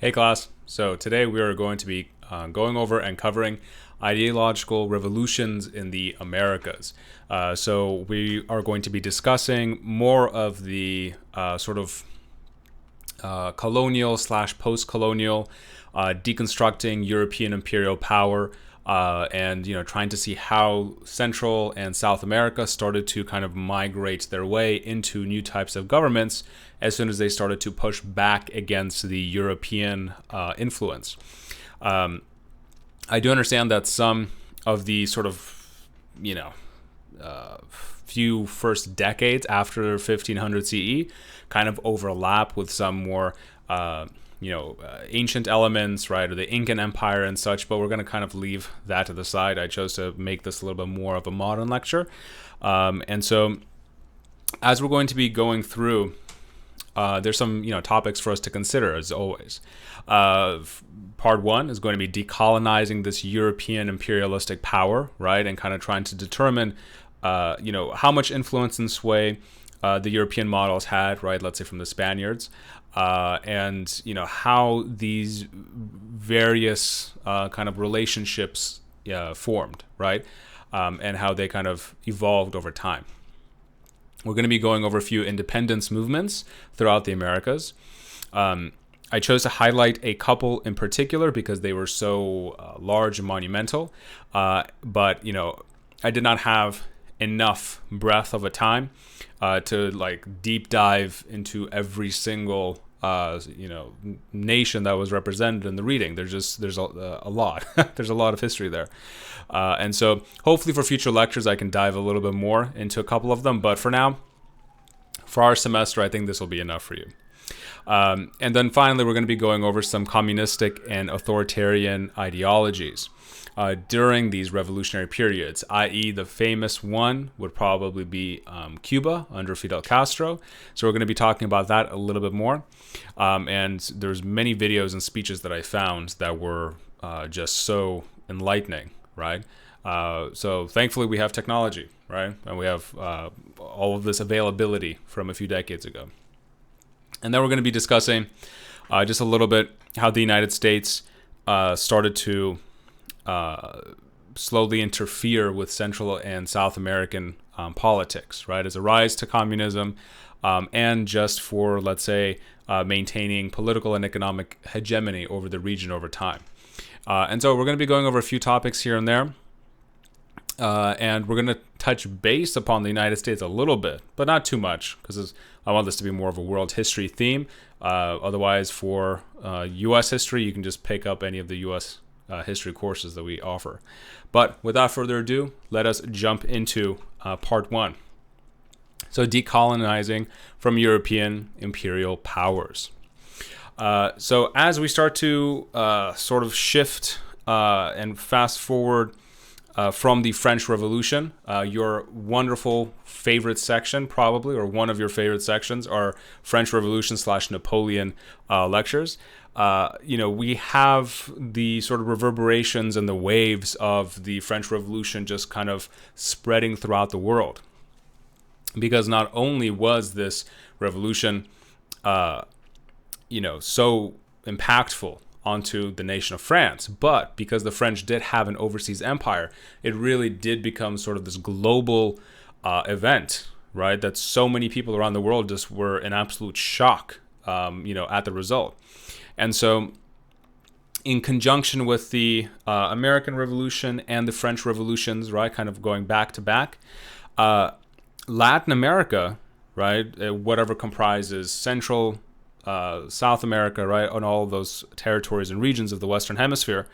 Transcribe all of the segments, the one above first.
Hey class, so today we are going to be going over and covering ideological revolutions in the Americas. So we are going to be discussing more of the colonial slash post-colonial, deconstructing European imperial power, and trying to see how Central and South America started to kind of migrate their way into new types of governments as soon as they started to push back against the European influence. I do understand that some of the few first decades after 1500 CE kind of overlap with some more ancient elements, right, or the Incan Empire and such, but we're going to kind of leave that to the side. I chose to make this a little bit more of a modern lecture. And so as we're going to be going through, there's some topics for us to consider, as always. Part one is going to be decolonizing this European imperialistic power, right, and kind of trying to determine how much influence and sway the European models had, right, let's say from the Spaniards, and how these various kind of relationships formed, right, and how they kind of evolved over time. We're going to be going over a few independence movements throughout the Americas. I chose to highlight a couple in particular because they were so large and monumental, but I did not have enough breadth of a time to deep dive into every single nation that was represented in the reading. There's a lot. There's a lot of history there, and so hopefully for future lectures I can dive a little bit more into a couple of them. But for now, for our semester, I think this will be enough for you. And then finally, we're going to be going over some communistic and authoritarian ideologies during these revolutionary periods, i.e. the famous one would probably be Cuba under Fidel Castro. So we're going to be talking about that a little bit more. And there's many videos and speeches that I found that were just so enlightening, right? So thankfully we have technology, right? And we have all of this availability from a few decades ago. And then we're going to be discussing just a little bit how the United States started to slowly interfere with Central and South American politics, right, as a rise to communism, and just for, let's say, maintaining political and economic hegemony over the region over time. And so we're going to be going over a few topics here and there, and we're going to touch base upon the United States a little bit, but not too much, because I want this to be more of a world history theme. Otherwise, for U.S. history, you can just pick up any of the U.S. History courses that we offer. But without further ado, let us jump into part one. So decolonizing from European imperial powers. So as we start to sort of shift and fast forward from the French Revolution, your wonderful favorite section, probably, or one of your favorite sections, are French Revolution / Napoleon lectures. We have the sort of reverberations and the waves of the French Revolution just kind of spreading throughout the world. Because not only was this revolution, so impactful onto the nation of France, but because the French did have an overseas empire, it really did become sort of this global event, right? That so many people around the world just were in absolute shock, at the result. And so in conjunction with the American Revolution and the French Revolutions, right, kind of going back to back, Latin America, right, whatever comprises Central, South America, right, on all of those territories and regions of the Western Hemisphere,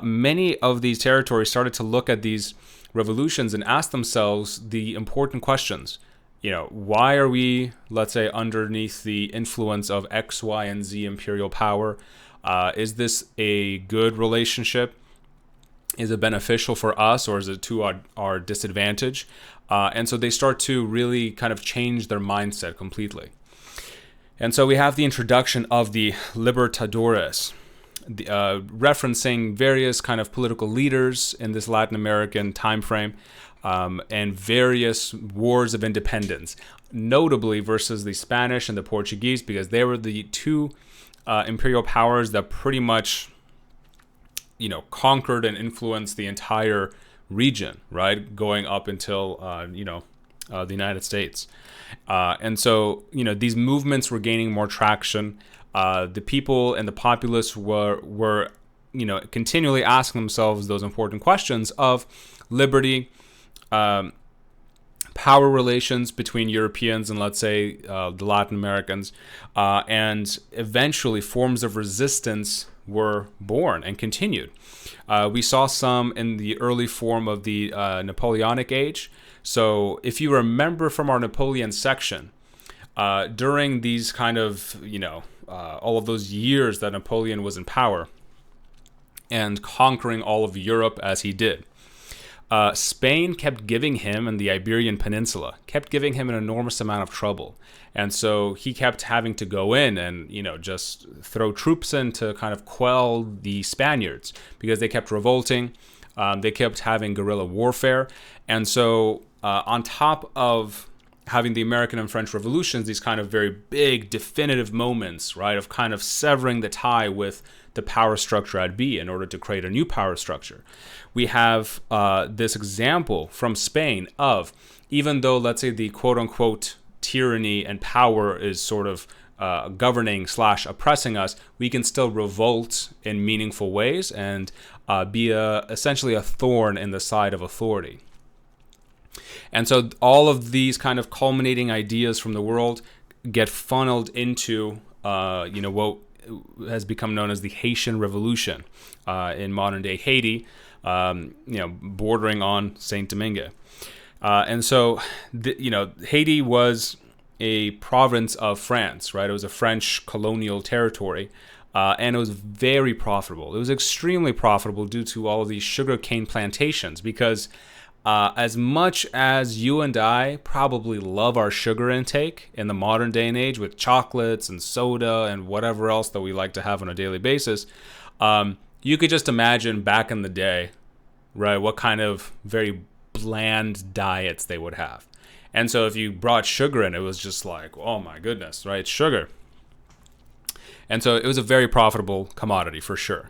many of these territories started to look at these revolutions and ask themselves the important questions. Why are we, let's say, underneath the influence of X, Y, and Z imperial power? Is this a good relationship? Is it beneficial for us, or is it to our disadvantage? And so they start to really kind of change their mindset completely. And so we have the introduction of the Libertadores, referencing various kind of political leaders in this Latin American time frame, and various wars of independence, notably versus the Spanish and the Portuguese, because they were the two imperial powers that pretty much, conquered and influenced the entire region, right, going up until the United States. And so, these movements were gaining more traction. The people and the populace were continually asking themselves those important questions of liberty, power relations between Europeans and, let's say, the Latin Americans, and eventually forms of resistance were born and continued. We saw some in the early form of the Napoleonic age. So if you remember from our Napoleon section, during these kind of, all of those years that Napoleon was in power and conquering all of Europe as he did, Spain kept giving him, and the Iberian Peninsula, kept giving him an enormous amount of trouble. And so he kept having to go in and, just throw troops in to kind of quell the Spaniards because they kept revolting. They kept having guerrilla warfare. And so on top of having the American and French revolutions, these kind of very big definitive moments, right, of kind of severing the tie with the power structure at B in order to create a new power structure. We have this example from Spain of, even though, let's say, the quote-unquote tyranny and power is sort of governing / oppressing us, we can still revolt in meaningful ways and be essentially a thorn in the side of authority. And so all of these kind of culminating ideas from the world get funneled into, what has become known as the Haitian Revolution in modern-day Haiti, bordering on Saint Domingue. And so, Haiti was a province of France, right? It was a French colonial territory, and it was very profitable. It was extremely profitable due to all of these sugarcane plantations because as much as you and I probably love our sugar intake in the modern day and age with chocolates and soda and whatever else that we like to have on a daily basis, you could just imagine back in the day, right, what kind of very bland diets they would have. And so if you brought sugar in, it was just like, oh my goodness, right, sugar. And so it was a very profitable commodity for sure.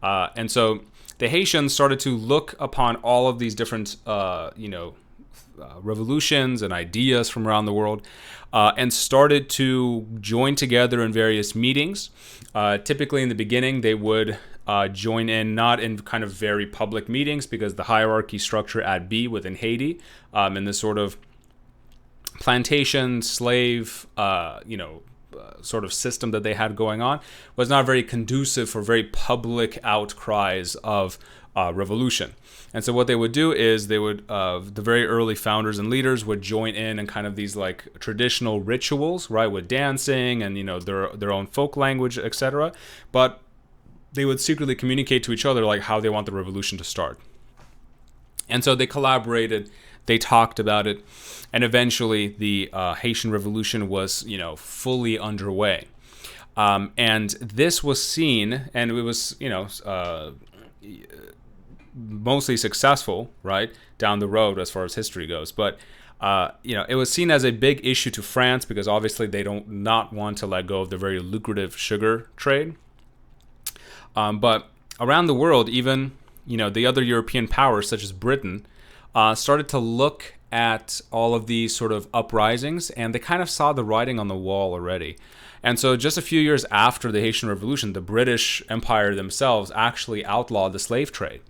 And so the Haitians started to look upon all of these different, revolutions and ideas from around the world, and started to join together in various meetings. Typically in the beginning, they would join in, not in kind of very public meetings because the hierarchy structure at B within Haiti, in this sort of plantation, slave, sort of system that they had going on, was not very conducive for very public outcries of revolution. And so what they would do is they would, the very early founders and leaders would join in kind of these like traditional rituals, right, with dancing and, their own folk language, etc. But they would secretly communicate to each other like how they want the revolution to start. And so they collaborated, they talked about it, and eventually the Haitian Revolution was, fully underway. And this was seen, and it was, mostly successful, right, down the road as far as history goes. But, it was seen as a big issue to France because obviously they don't not want to let go of the very lucrative sugar trade. But around the world, even, the other European powers such as Britain started to look at all of these sort of uprisings, and they kind of saw the writing on the wall already. And so just a few years after the Haitian Revolution, the British Empire themselves actually outlawed the slave trade.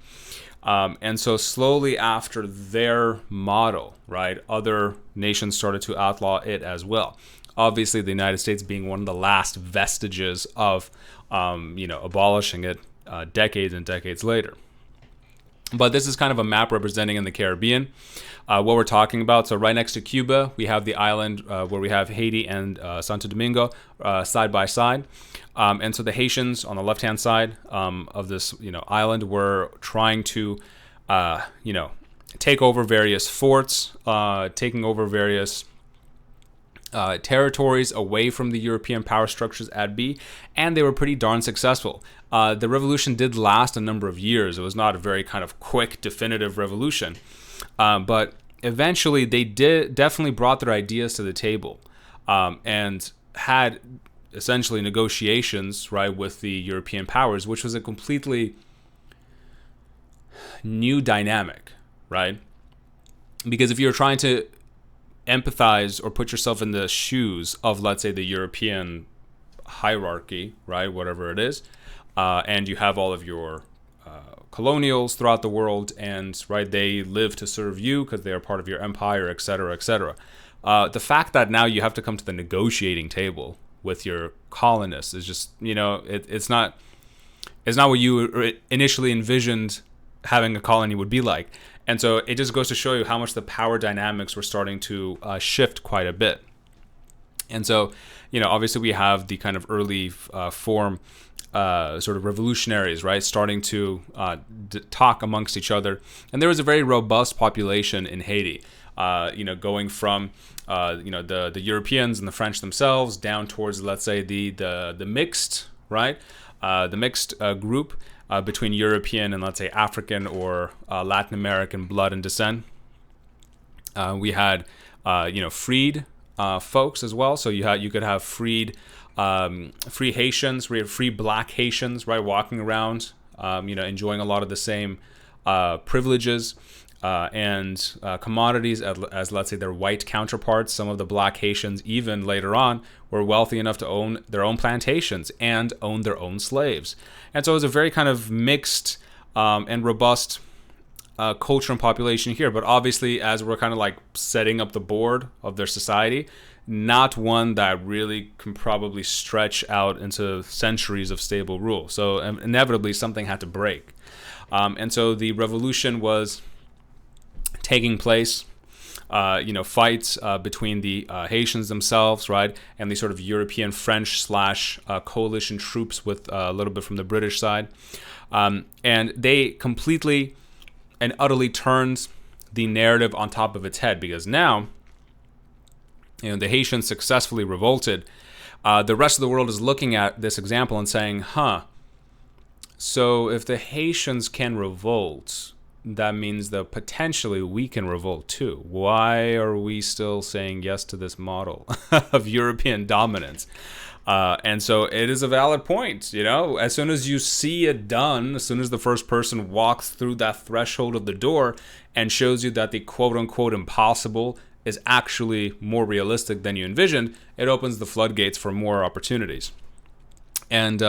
And so slowly after their model, right, other nations started to outlaw it as well. Obviously, the United States being one of the last vestiges of, abolishing it decades and decades later. But this is kind of a map representing in the Caribbean what we're talking about. So right next to Cuba, we have the island where we have Haiti and Santo Domingo side by side. And so the Haitians on the left-hand side of this, island were trying to, take over various forts, taking over various territories away from the European power structures at B, and they were pretty darn successful. The revolution did last a number of years. It was not a very kind of quick, definitive revolution, but eventually they definitely brought their ideas to the table, and had essentially negotiations, right, with the European powers, which was a completely new dynamic, right? Because if you're trying to empathize or put yourself in the shoes of, let's say, the European hierarchy, right, whatever it is, and you have all of your colonials throughout the world, and right, they live to serve you because they are part of your empire, etc., etc. The fact that now you have to come to the negotiating table with your colonists is just, it's not what you initially envisioned having a colony would be like. And so it just goes to show you how much the power dynamics were starting to shift quite a bit. And so, obviously we have the kind of early form sort of revolutionaries, right, starting to talk amongst each other. And there was a very robust population in Haiti, going from the Europeans and the French themselves down towards, let's say, the mixed, right, the mixed group between European and, let's say, African or Latin-American blood and descent. We had freed folks as well. So you could have free Haitians, free Black Haitians, right, walking around, enjoying a lot of the same privileges and commodities as, let's say, their white counterparts. Some of the Black Haitians, even later on, were wealthy enough to own their own plantations and own their own slaves. And so it was a very kind of mixed and robust culture and population here. But obviously, as we're kind of like setting up the board of their society, not one that really can probably stretch out into centuries of stable rule. So inevitably, something had to break. And so the revolution was taking place, fights between the Haitians themselves, right, and the sort of European French / coalition troops with a little bit from the British side. And they completely and utterly turned the narrative on top of its head, because now, the Haitians successfully revolted. The rest of the world is looking at this example and saying, so if the Haitians can revolt, that means that potentially we can revolt too. Why are we still saying yes to this model of European dominance? And so it is a valid point. As soon as you see it done, as soon as the first person walks through that threshold of the door and shows you that the quote unquote impossible is actually more realistic than you envisioned, it opens the floodgates for more opportunities. And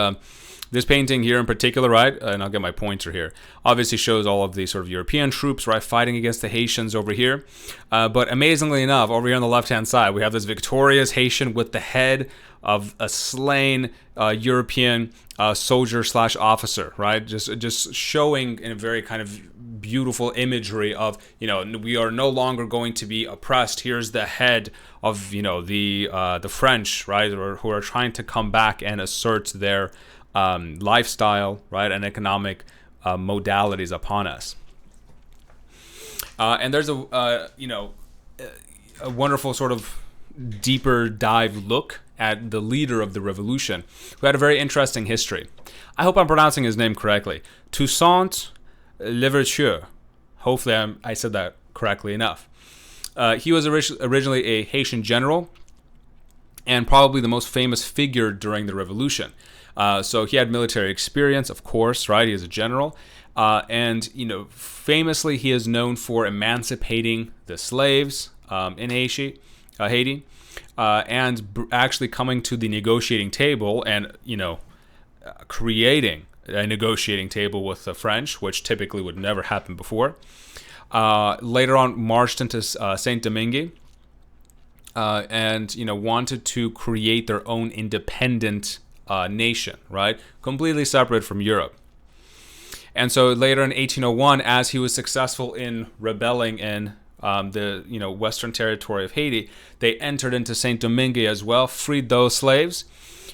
this painting here in particular, right, and I'll get my pointer here, obviously shows all of the sort of European troops, right, fighting against the Haitians over here. But amazingly enough, over here on the left-hand side, we have this victorious Haitian with the head of a slain European soldier / officer, right? Just showing in a very kind of beautiful imagery of, we are no longer going to be oppressed. Here's the head of, the French, right, who are trying to come back and assert their lifestyle, right, and economic modalities upon us. And there's a wonderful sort of deeper dive look at the leader of the revolution, who had a very interesting history. I hope I'm pronouncing his name correctly. Toussaint Louverture. Hopefully I said that correctly enough. He was originally a Haitian general and probably the most famous figure during the revolution. So he had military experience, of course, right? He is a general. And famously, he is known for emancipating the slaves in Haiti, and actually coming to the negotiating table and, creating a negotiating table with the French, which typically would never happen before. Later on, marched into Saint-Domingue and, wanted to create their own independent nation, right? Completely separate from Europe. And so later in 1801, as he was successful in rebelling in the western territory of Haiti, they entered into Saint-Domingue as well, freed those slaves.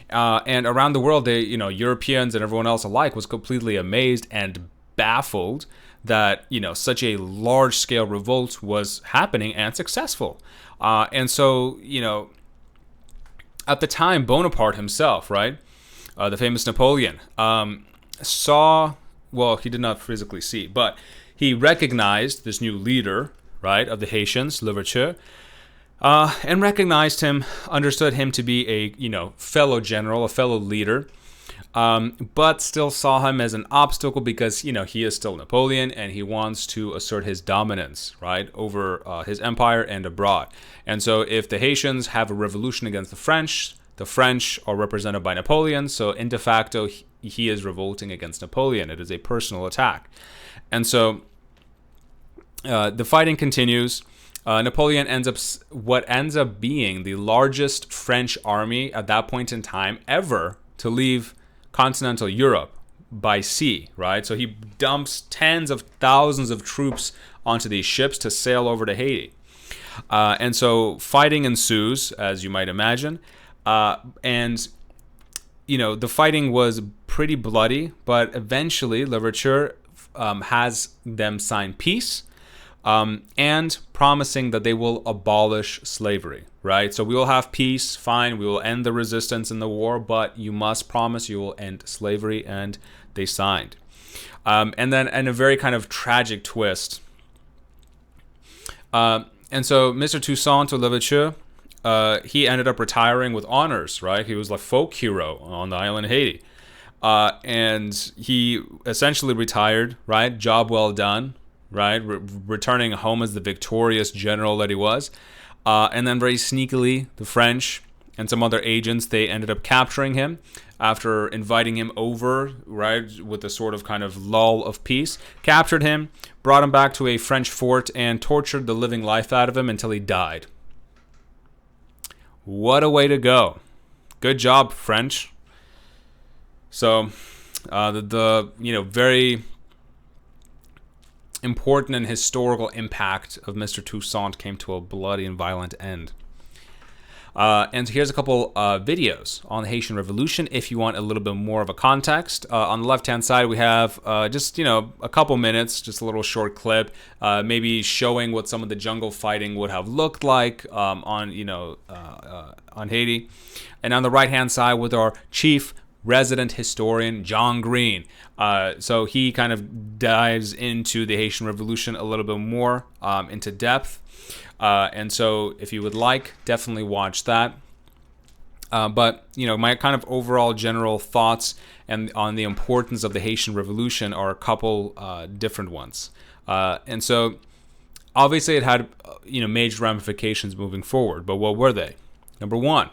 And around the world, they, Europeans and everyone else alike was completely amazed and baffled that, such a large-scale revolt was happening and successful. And so, at the time, Bonaparte himself, right, the famous Napoleon, saw, well, he did not physically see, but he recognized this new leader, right, of the Haitians, Louverture, and recognized him, understood him to be a fellow general, a fellow leader, but still saw him as an obstacle because he is still Napoleon and he wants to assert his dominance, right, over his empire and abroad. And so if the Haitians have a revolution against the French are represented by Napoleon, so in de facto he is revolting against Napoleon. It is a personal attack. And so the fighting continues. Napoleon ends up being the largest French army at that point in time ever to leave continental Europe by sea, right? So he dumps tens of thousands of troops onto these ships to sail over to Haiti. And so fighting ensues, as you might imagine. And the fighting was pretty bloody, but eventually Louverture has them sign peace, and promising that they will abolish slavery, right? So we will have peace, fine, we will end the resistance in the war, but you must promise you will end slavery, and they signed. And then in a very kind of tragic twist, and so Mr. Toussaint Louverture, he ended up retiring with honors, right? He was like folk hero on the island of Haiti. And he essentially retired, right? Job well done, right? Returning home as the victorious general that he was. And then very sneakily, the French and some other agents, they ended up capturing him after inviting him over, right, with a sort of kind of lull of peace. Captured him, brought him back to a French fort, and tortured the living life out of him until he died. What a way to go. Good job, French. So, the very important and historical impact of Mr. Toussaint came to a bloody and violent end. And so here's a couple videos on the Haitian Revolution if you want a little bit more of a context. On the left-hand side, we have just, a couple minutes, just a little short clip, maybe showing what some of the jungle fighting would have looked like on Haiti. And on the right-hand side with our chief resident historian, John Green. So he kind of dives into the Haitian Revolution a little bit more into depth. And so if you would like, definitely watch that. But, my kind of overall general thoughts and on the importance of the Haitian Revolution are a couple different ones. And so obviously it had, major ramifications moving forward. But what were they? Number one,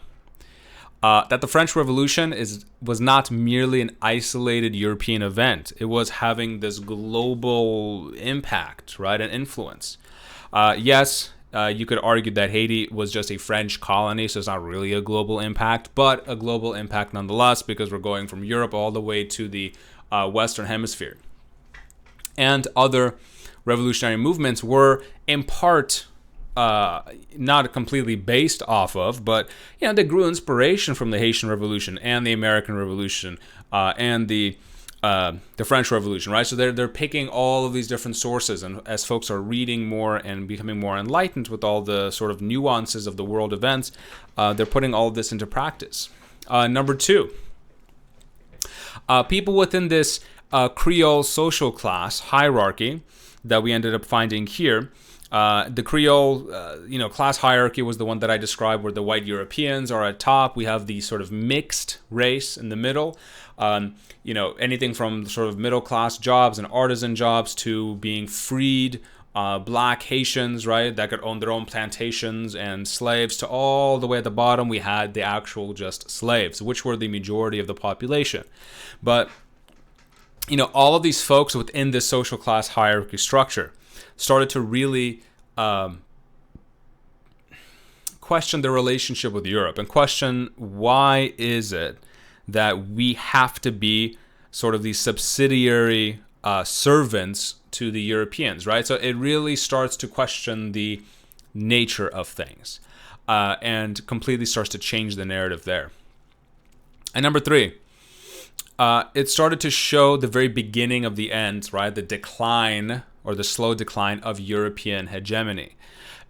that the French Revolution was not merely an isolated European event. It was having this global impact, right, and influence. Yes, you could argue that Haiti was just a French colony, so it's not really a global impact, but a global impact nonetheless, because we're going from Europe all the way to the Western Hemisphere. And other revolutionary movements were, in part, not completely based off of, but they grew inspiration from the Haitian Revolution and the American Revolution and the French Revolution, right? So they're picking all of these different sources, and as folks are reading more and becoming more enlightened with all the sort of nuances of the world events, they're putting all of this into practice. Number two, people within this Creole social class hierarchy that we ended up finding here. The Creole, class hierarchy was the one that I described, where the white Europeans are at top. We have the sort of mixed race in the middle. Anything from sort of middle class jobs and artisan jobs to being freed black Haitians, right, that could own their own plantations and slaves, to all the way at the bottom we had the actual just slaves, which were the majority of the population. But all of these folks within this social class hierarchy structure started to really question their relationship with Europe and question, why is it that we have to be sort of these subsidiary servants to the Europeans, right? So it really starts to question the nature of things and completely starts to change the narrative there. And number three, it started to show the very beginning of the end, right? The decline or the slow decline of European hegemony.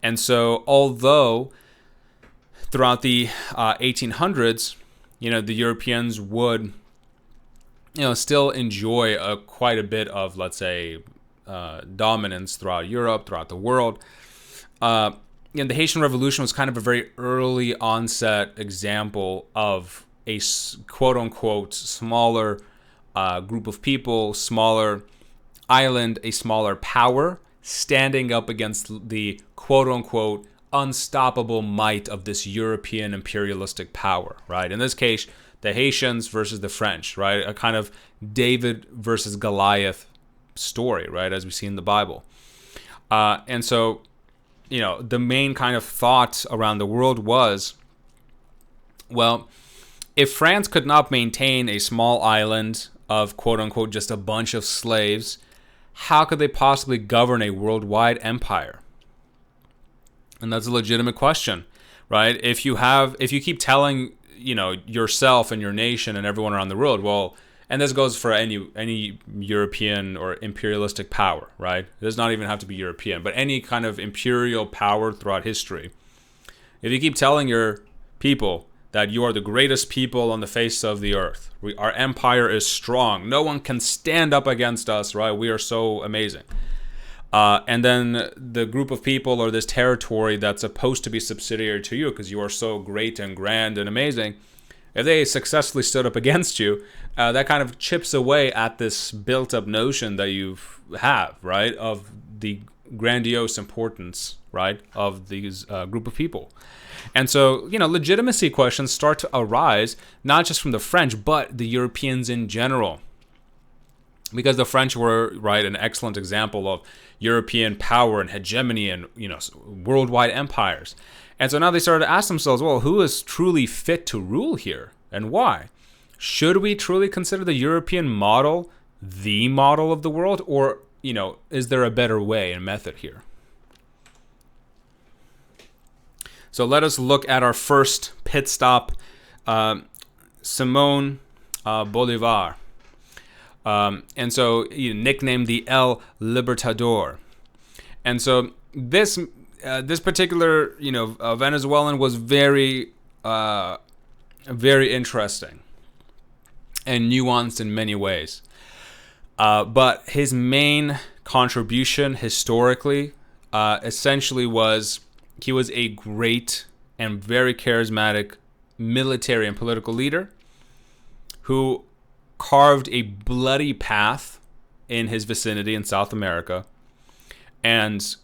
And so although throughout the 1800s, the Europeans would, still enjoy quite a bit of, let's say, dominance throughout Europe, throughout the world, the Haitian Revolution was kind of a very early onset example of a quote-unquote smaller group of people, smaller island, a smaller power, standing up against the quote-unquote unstoppable might of this European imperialistic power, right? In this case, the Haitians versus the French, right? A kind of David versus Goliath story, right? As we see in the Bible. And so, the main kind of thought around the world was, well, if France could not maintain a small island of quote-unquote just a bunch of slaves, how could they possibly govern a worldwide empire? And that's a legitimate question, right? If you keep telling, yourself and your nation and everyone around the world, well, and this goes for any European or imperialistic power, right? It does not even have to be European, but any kind of imperial power throughout history. If you keep telling your people that you are the greatest people on the face of the earth, our empire is strong, no one can stand up against us, right? We are so amazing. And then the group of people or this territory that's supposed to be subsidiary to you because you are so great and grand and amazing, if they successfully stood up against you, that kind of chips away at this built-up notion that you have, right, of the grandiose importance, right, of these group of people. And so, legitimacy questions start to arise, not just from the French, but the Europeans in general. Because the French were, right, an excellent example of European power and hegemony and, worldwide empires. And so now they started to ask themselves, well, who is truly fit to rule here and why? Should we truly consider the European model the model of the world, or, is there a better way and method here? So let us look at our first pit stop, Simón Bolivar. And so nicknamed the El Libertador. And so this particular, Venezuelan was very, very interesting and nuanced in many ways. But his main contribution historically, essentially was he was a great and very charismatic military and political leader who carved a bloody path in his vicinity in South America and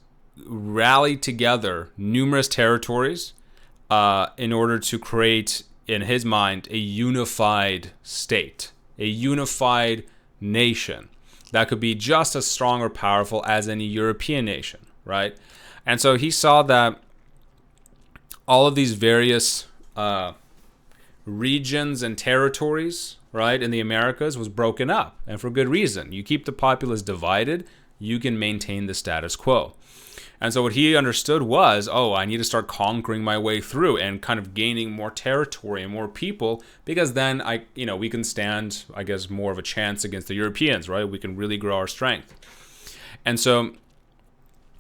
rallied together numerous territories in order to create, in his mind, a unified state, a unified nation that could be just as strong or powerful as any European nation, right? And so he saw that all of these various regions and territories, right, in the Americas was broken up, and for good reason. You keep the populace divided, you can maintain the status quo. And so what he understood was, I need to start conquering my way through and kind of gaining more territory and more people, because then we can stand, I guess, more of a chance against the Europeans, right? We can really grow our strength. And so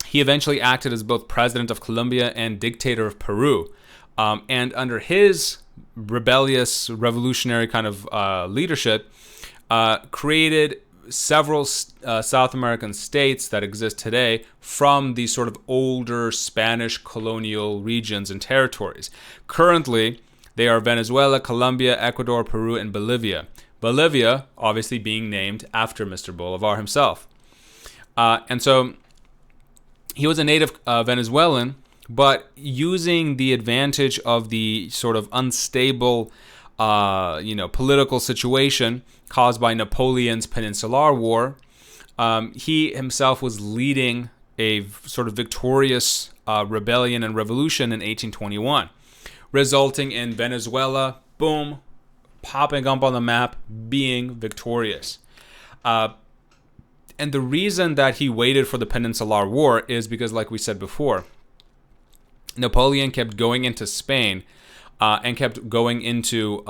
he eventually acted as both president of Colombia and dictator of Peru. And under his rebellious, revolutionary kind of leadership, created several South American states that exist today from these sort of older Spanish colonial regions and territories. Currently, they are Venezuela, Colombia, Ecuador, Peru, and Bolivia. Bolivia, obviously being named after Mr. Bolivar himself. And so he was a native Venezuelan, but using the advantage of the sort of unstable, political situation caused by Napoleon's Peninsular War, he himself was leading a sort of victorious rebellion and revolution in 1821, resulting in Venezuela, boom, popping up on the map, being victorious. And the reason that he waited for the Peninsular War is because, like we said before, Napoleon kept going into Spain and kept going into,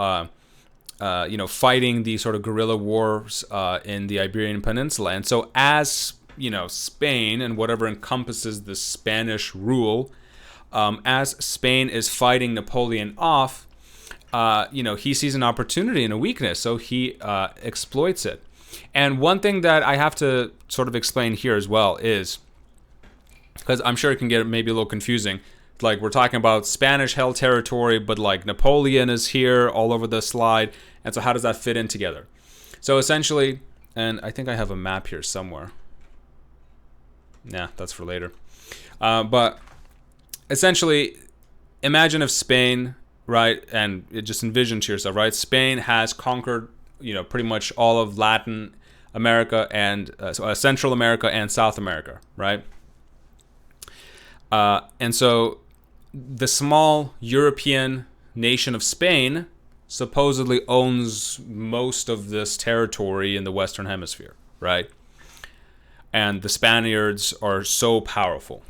fighting the sort of guerrilla wars in the Iberian Peninsula. And so as, Spain and whatever encompasses the Spanish rule, as Spain is fighting Napoleon off, he sees an opportunity and a weakness, so he exploits it. And one thing that I have to sort of explain here as well is, because I'm sure it can get maybe a little confusing, Like, we're talking about Spanish-held territory, but like Napoleon is here all over the slide. And so how does that fit in together? So essentially, and I think I have a map here somewhere. Nah, that's for later. But essentially, imagine if Spain, right, and just envision to yourself, right? Spain has conquered, pretty much all of Latin America and Central America and South America, right? And so the small European nation of Spain supposedly owns most of this territory in the Western Hemisphere, right? And the Spaniards are so powerful.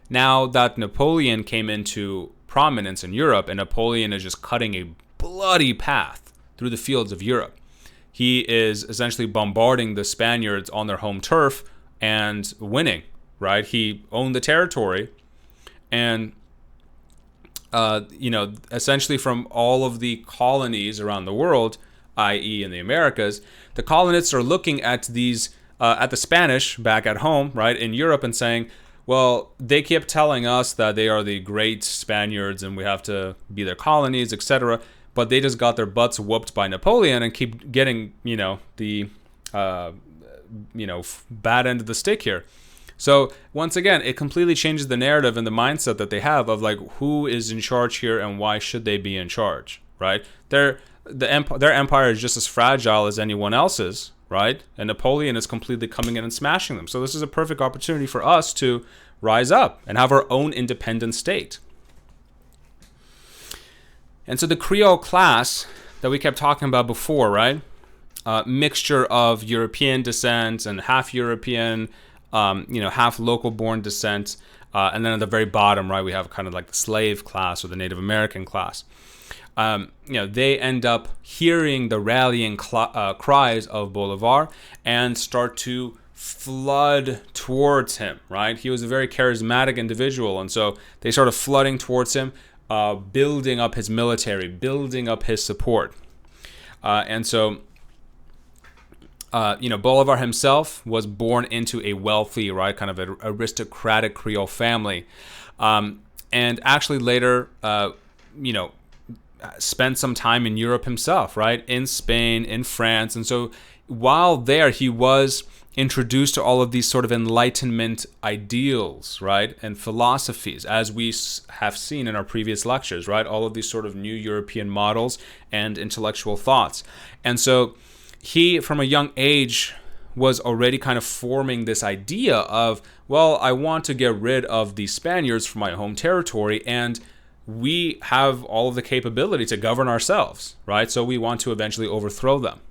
Now that Napoleon came into prominence in Europe, and Napoleon is just cutting a bloody path through the fields of Europe, he is essentially bombarding the Spaniards on their home turf and winning, right? He owned the territory, and essentially from all of the colonies around the world, i.e. in the Americas, the colonists are looking at these, at the Spanish back at home, right, in Europe, and saying, well, they kept telling us that they are the great Spaniards and we have to be their colonies, etc., but they just got their butts whooped by Napoleon and keep getting, the, bad end of the stick here. So once again, it completely changes the narrative and the mindset that they have of like, who is in charge here and why should they be in charge, right? Their empire is just as fragile as anyone else's, right? And Napoleon is completely coming in and smashing them. So this is a perfect opportunity for us to rise up and have our own independent state. And so the Creole class that we kept talking about before, right? Mixture of European descent and half European, half local-born descent. And then at the very bottom, right, we have kind of like the slave class or the Native American class. They end up hearing the rallying cries of Bolivar and start to flood towards him, right? He was a very charismatic individual, and so they started flooding towards him, building up his military, building up his support. Bolivar himself was born into a wealthy, right, kind of an aristocratic Creole family, and actually later, spent some time in Europe himself, right, in Spain, in France. And so while there, he was introduced to all of these sort of Enlightenment ideals, right, and philosophies, as we have seen in our previous lectures, right, all of these sort of new European models and intellectual thoughts. And so he, from a young age, was already kind of forming this idea of, well, I want to get rid of the Spaniards from my home territory, and we have all of the capability to govern ourselves, right? So we want to eventually overthrow them.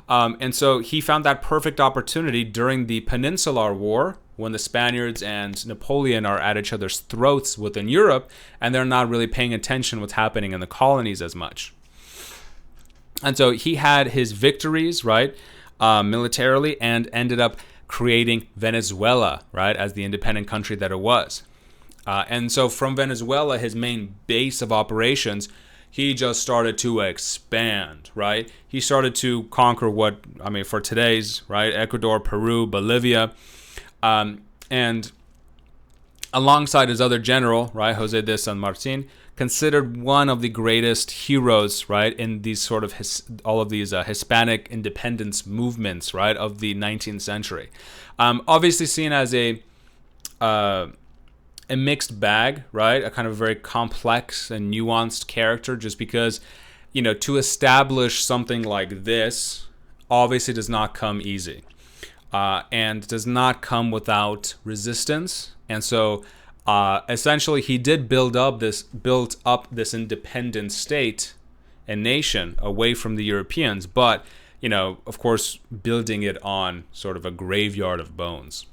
And so he found that perfect opportunity during the Peninsular War, when the Spaniards and Napoleon are at each other's throats within Europe, and they're not really paying attention to what's happening in the colonies as much. And so he had his victories, right, militarily, and ended up creating Venezuela, right, as the independent country that it was. And so from Venezuela, his main base of operations, he just started to expand, right? He started to conquer for today's, right, Ecuador, Peru, Bolivia. And alongside his other general, right, Jose de San Martin, considered one of the greatest heroes, right, in these sort of all of these Hispanic independence movements, right, of the 19th century. Obviously seen as a mixed bag, right? A kind of very complex and nuanced character, just because, to establish something like this obviously does not come easy, and does not come without resistance. And so essentially he did build up this independent state and nation away from the Europeans, but, of course, building it on sort of a graveyard of bones.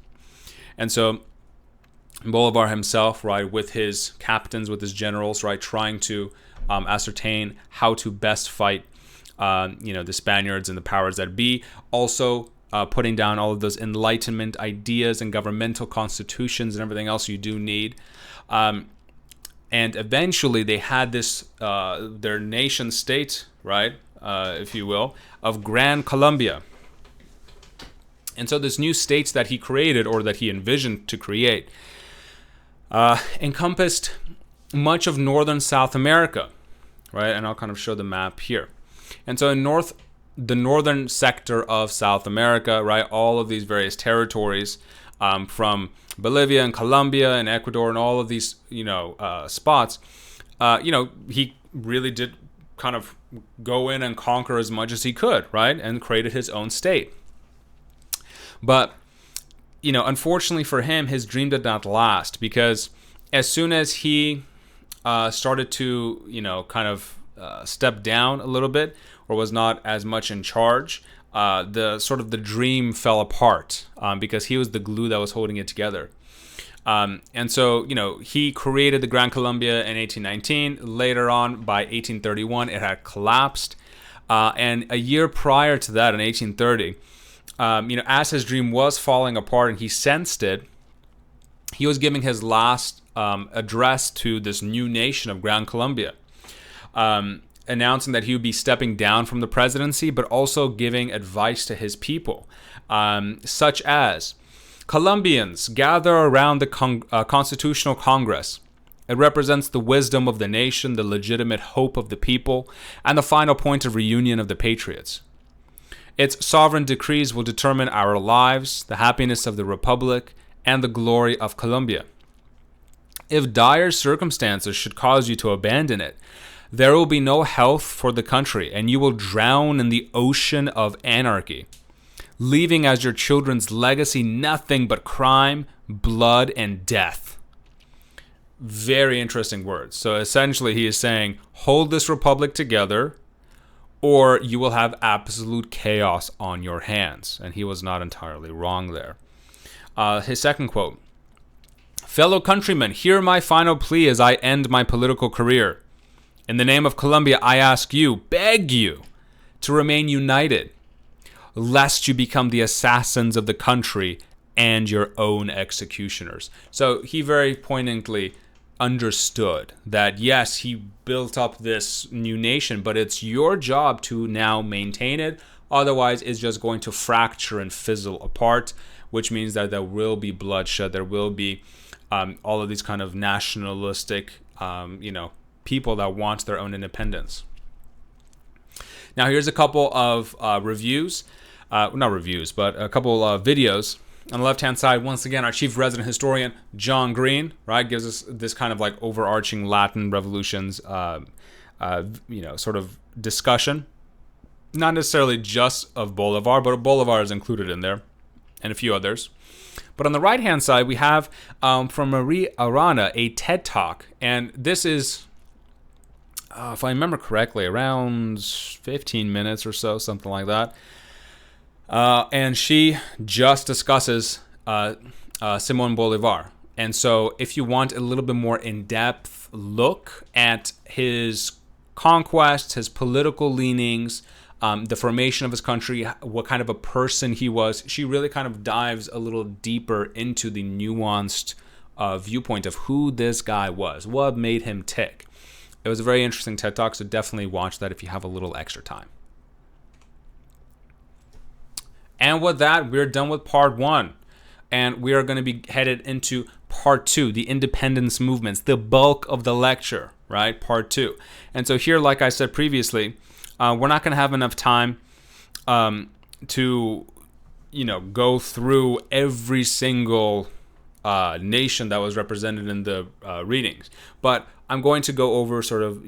And so Bolivar himself, right, with his captains, with his generals, right, trying to ascertain how to best fight, the Spaniards and the powers that be. Also, putting down all of those Enlightenment ideas and governmental constitutions and everything else you do need. And eventually, they had this their nation state, right, if you will, of Gran Colombia. And so, this new states that he created, or that he envisioned to create, encompassed much of northern South America, right? And I'll kind of show the map here. And so in the northern sector of South America, right, all of these various territories, from Bolivia and Colombia and Ecuador and all of these, spots, he really did kind of go in and conquer as much as he could, right, and created his own state. But, unfortunately for him, his dream did not last, because as soon as he started to, kind of step down a little bit, or was not as much in charge, the dream fell apart, because he was the glue that was holding it together. And so, he created the Gran Colombia in 1819. Later on, by 1831, it had collapsed. And a year prior to that, in 1830, as his dream was falling apart and he sensed it, he was giving his last address to this new nation of Gran Colombia, announcing that he would be stepping down from the presidency, but also giving advice to his people, such as, Colombians, gather around the Constitutional Congress. It represents the wisdom of the nation, the legitimate hope of the people, and the final point of reunion of the patriots. Its sovereign decrees will determine our lives, the happiness of the Republic, and the glory of Colombia. If dire circumstances should cause you to abandon it, there will be no health for the country, and you will drown in the ocean of anarchy, leaving as your children's legacy nothing but crime, blood, and death. Very interesting words. So essentially he is saying, hold this republic together, or you will have absolute chaos on your hands. And he was not entirely wrong there. His second quote, fellow countrymen, hear my final plea as I end my political career. In the name of Colombia, I ask you, beg you, to remain united, lest you become the assassins of the country and your own executioners. So he very poignantly understood that, yes, he built up this new nation, but it's your job to now maintain it. Otherwise, it's just going to fracture and fizzle apart, which means that there will be bloodshed. There will be all of these kind of nationalistic, people that want their own independence. Now, here's a couple of reviews. Not reviews, but a couple of videos. On the left-hand side, once again, our chief resident historian, John Green, right, gives us this kind of like overarching Latin revolutions, sort of discussion. Not necessarily just of Bolivar, but Bolivar is included in there, and a few others. But on the right-hand side, we have from Marie Arana, a TED Talk, and this is, if I remember correctly, around 15 minutes or so, something like that. And she just discusses Simón Bolivar. And so if you want a little bit more in-depth look at his conquests, his political leanings, the formation of his country, what kind of a person he was, she really kind of dives a little deeper into the nuanced viewpoint of who this guy was, what made him tick. It was a very interesting TED Talk, so definitely watch that if you have a little extra time. And with that, we're done with part 1. And we are going to be headed into part 2, the independence movements, the bulk of the lecture, right? Part 2. And so here, like I said previously, we're not going to have enough time to, go through every single nation that was represented in the readings. But I'm going to go over sort of,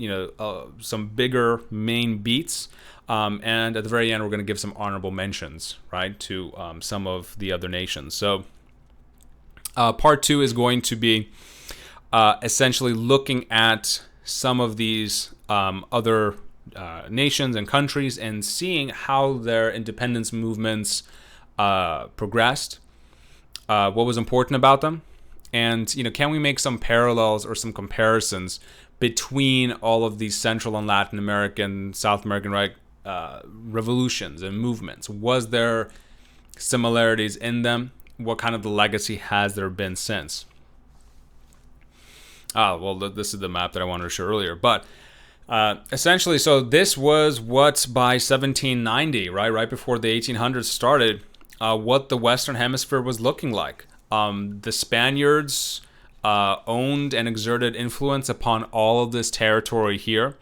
some bigger main beats. And at the very end, we're going to give some honorable mentions, right, to some of the other nations. So part 2 is going to be essentially looking at some of these other nations and countries and seeing how their independence movements progressed, what was important about them, and can we make some parallels or some comparisons between all of these Central and Latin American, South American, right, revolutions and movements? Was there similarities in them? What kind of the legacy has there been since? Well, this is the map that I wanted to show earlier. But essentially, so this was what by 1790, right before the 1800s started, what the Western Hemisphere was looking like. The Spaniards owned and exerted influence upon all of this territory here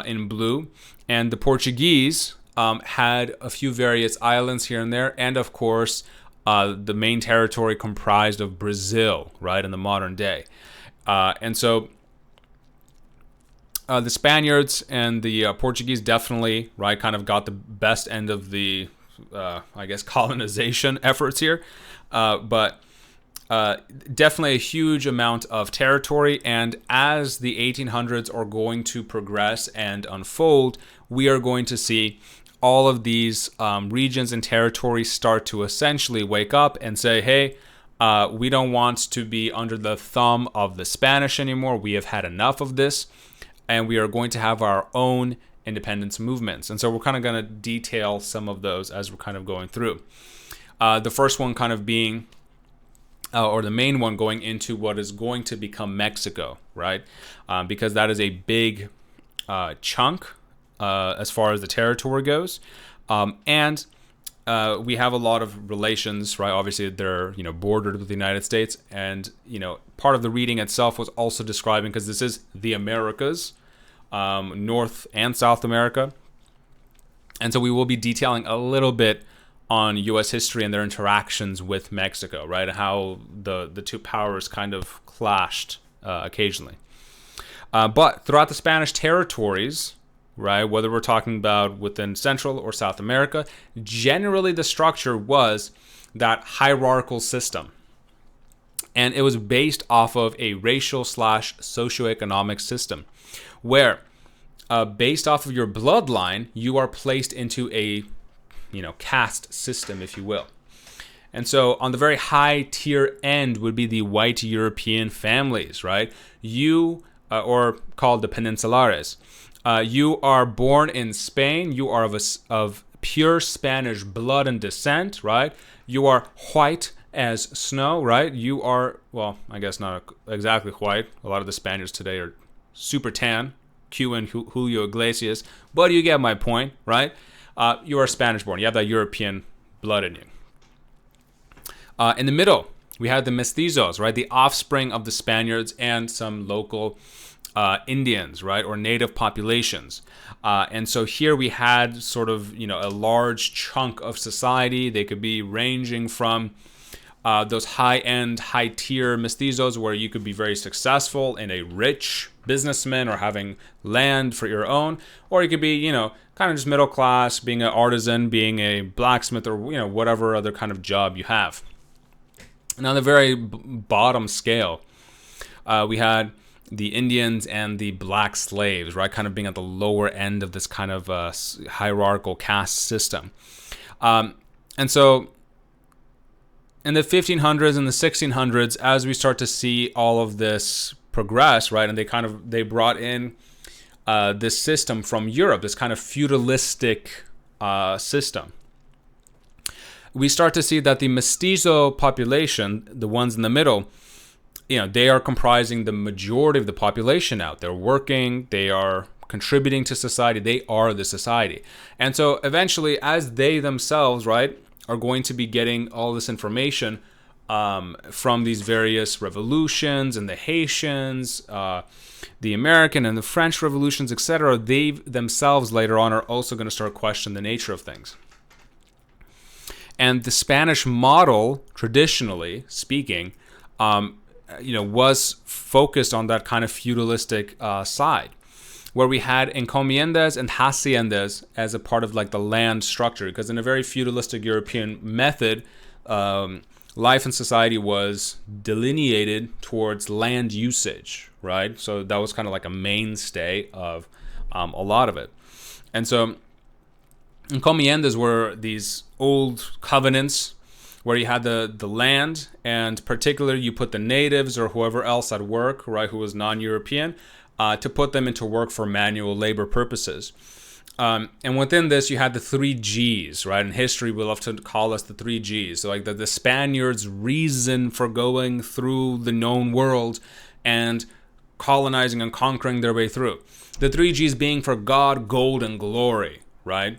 in blue. And the Portuguese had a few various islands here and there, and of course, the main territory comprised of Brazil, right, in the modern day. And so the Spaniards and the Portuguese definitely, right, kind of got the best end of the, I guess, colonization efforts here. But definitely a huge amount of territory. And as the 1800s are going to progress and unfold, we are going to see all of these regions and territories start to essentially wake up and say, hey, we don't want to be under the thumb of the Spanish anymore. We have had enough of this, and we are going to have our own independence movements. And so we're kind of going to detail some of those as we're kind of going through. The first one kind of being, or the main one going into what is going to become Mexico, right? Because that is a big chunk as far as the territory goes. And we have a lot of relations, right? Obviously, they're, bordered with the United States. And, part of the reading itself was also describing, because this is the Americas, North and South America. And so we will be detailing a little bit on U.S. history and their interactions with Mexico, right? And how the two powers kind of clashed occasionally. But throughout the Spanish territories, right, whether we're talking about within Central or South America, generally the structure was that hierarchical system. And it was based off of a racial / socioeconomic system where based off of your bloodline, you are placed into a, caste system, if you will. And so on the very high tier end would be the white European families, right? You, or called the Peninsulares. You are born in Spain. You are of pure Spanish blood and descent, right? You are white as snow, right? You are, well, I guess not exactly white. A lot of the Spaniards today are super tan, Q and Julio Iglesias, but you get my point, right? You are Spanish born. You have that European blood in you. In the middle, we have the mestizos, right? The offspring of the Spaniards and some local Indians, right, or native populations. And so here we had sort of, a large chunk of society. They could be ranging from those high-end, high-tier mestizos where you could be very successful in a rich businessman or having land for your own, or you could be, kind of just middle class, being an artisan, being a blacksmith, or, whatever other kind of job you have. And on the very bottom scale, we had the Indians and the black slaves, right, kind of being at the lower end of this kind of hierarchical caste system. And so in the 1500s and the 1600s, as we start to see all of this progress, right, and they brought in this system from Europe, this kind of feudalistic system. We start to see that the mestizo population, the ones in the middle, they are comprising the majority of the population out. They're working, they are contributing to society, they are the society. And so eventually, as they themselves, right, are going to be getting all this information from these various revolutions and the Haitians, the American and the French revolutions, etc., they themselves later on are also going to start questioning the nature of things. And the Spanish model, traditionally speaking, was focused on that kind of feudalistic side, where we had encomiendas and haciendas as a part of like the land structure. Because in a very feudalistic European method, life and society was delineated towards land usage, right? So that was kind of like a mainstay of a lot of it. And so encomiendas were these old covenants where you had the land, and particularly you put the natives or whoever else at work, right, who was non-European, to put them into work for manual labor purposes. And within this, you had the 3 Gs, right? In history, we love to call us the 3 Gs. So like the Spaniards' reason for going through the known world and colonizing and conquering their way through. The 3 Gs being for God, gold, and glory, right?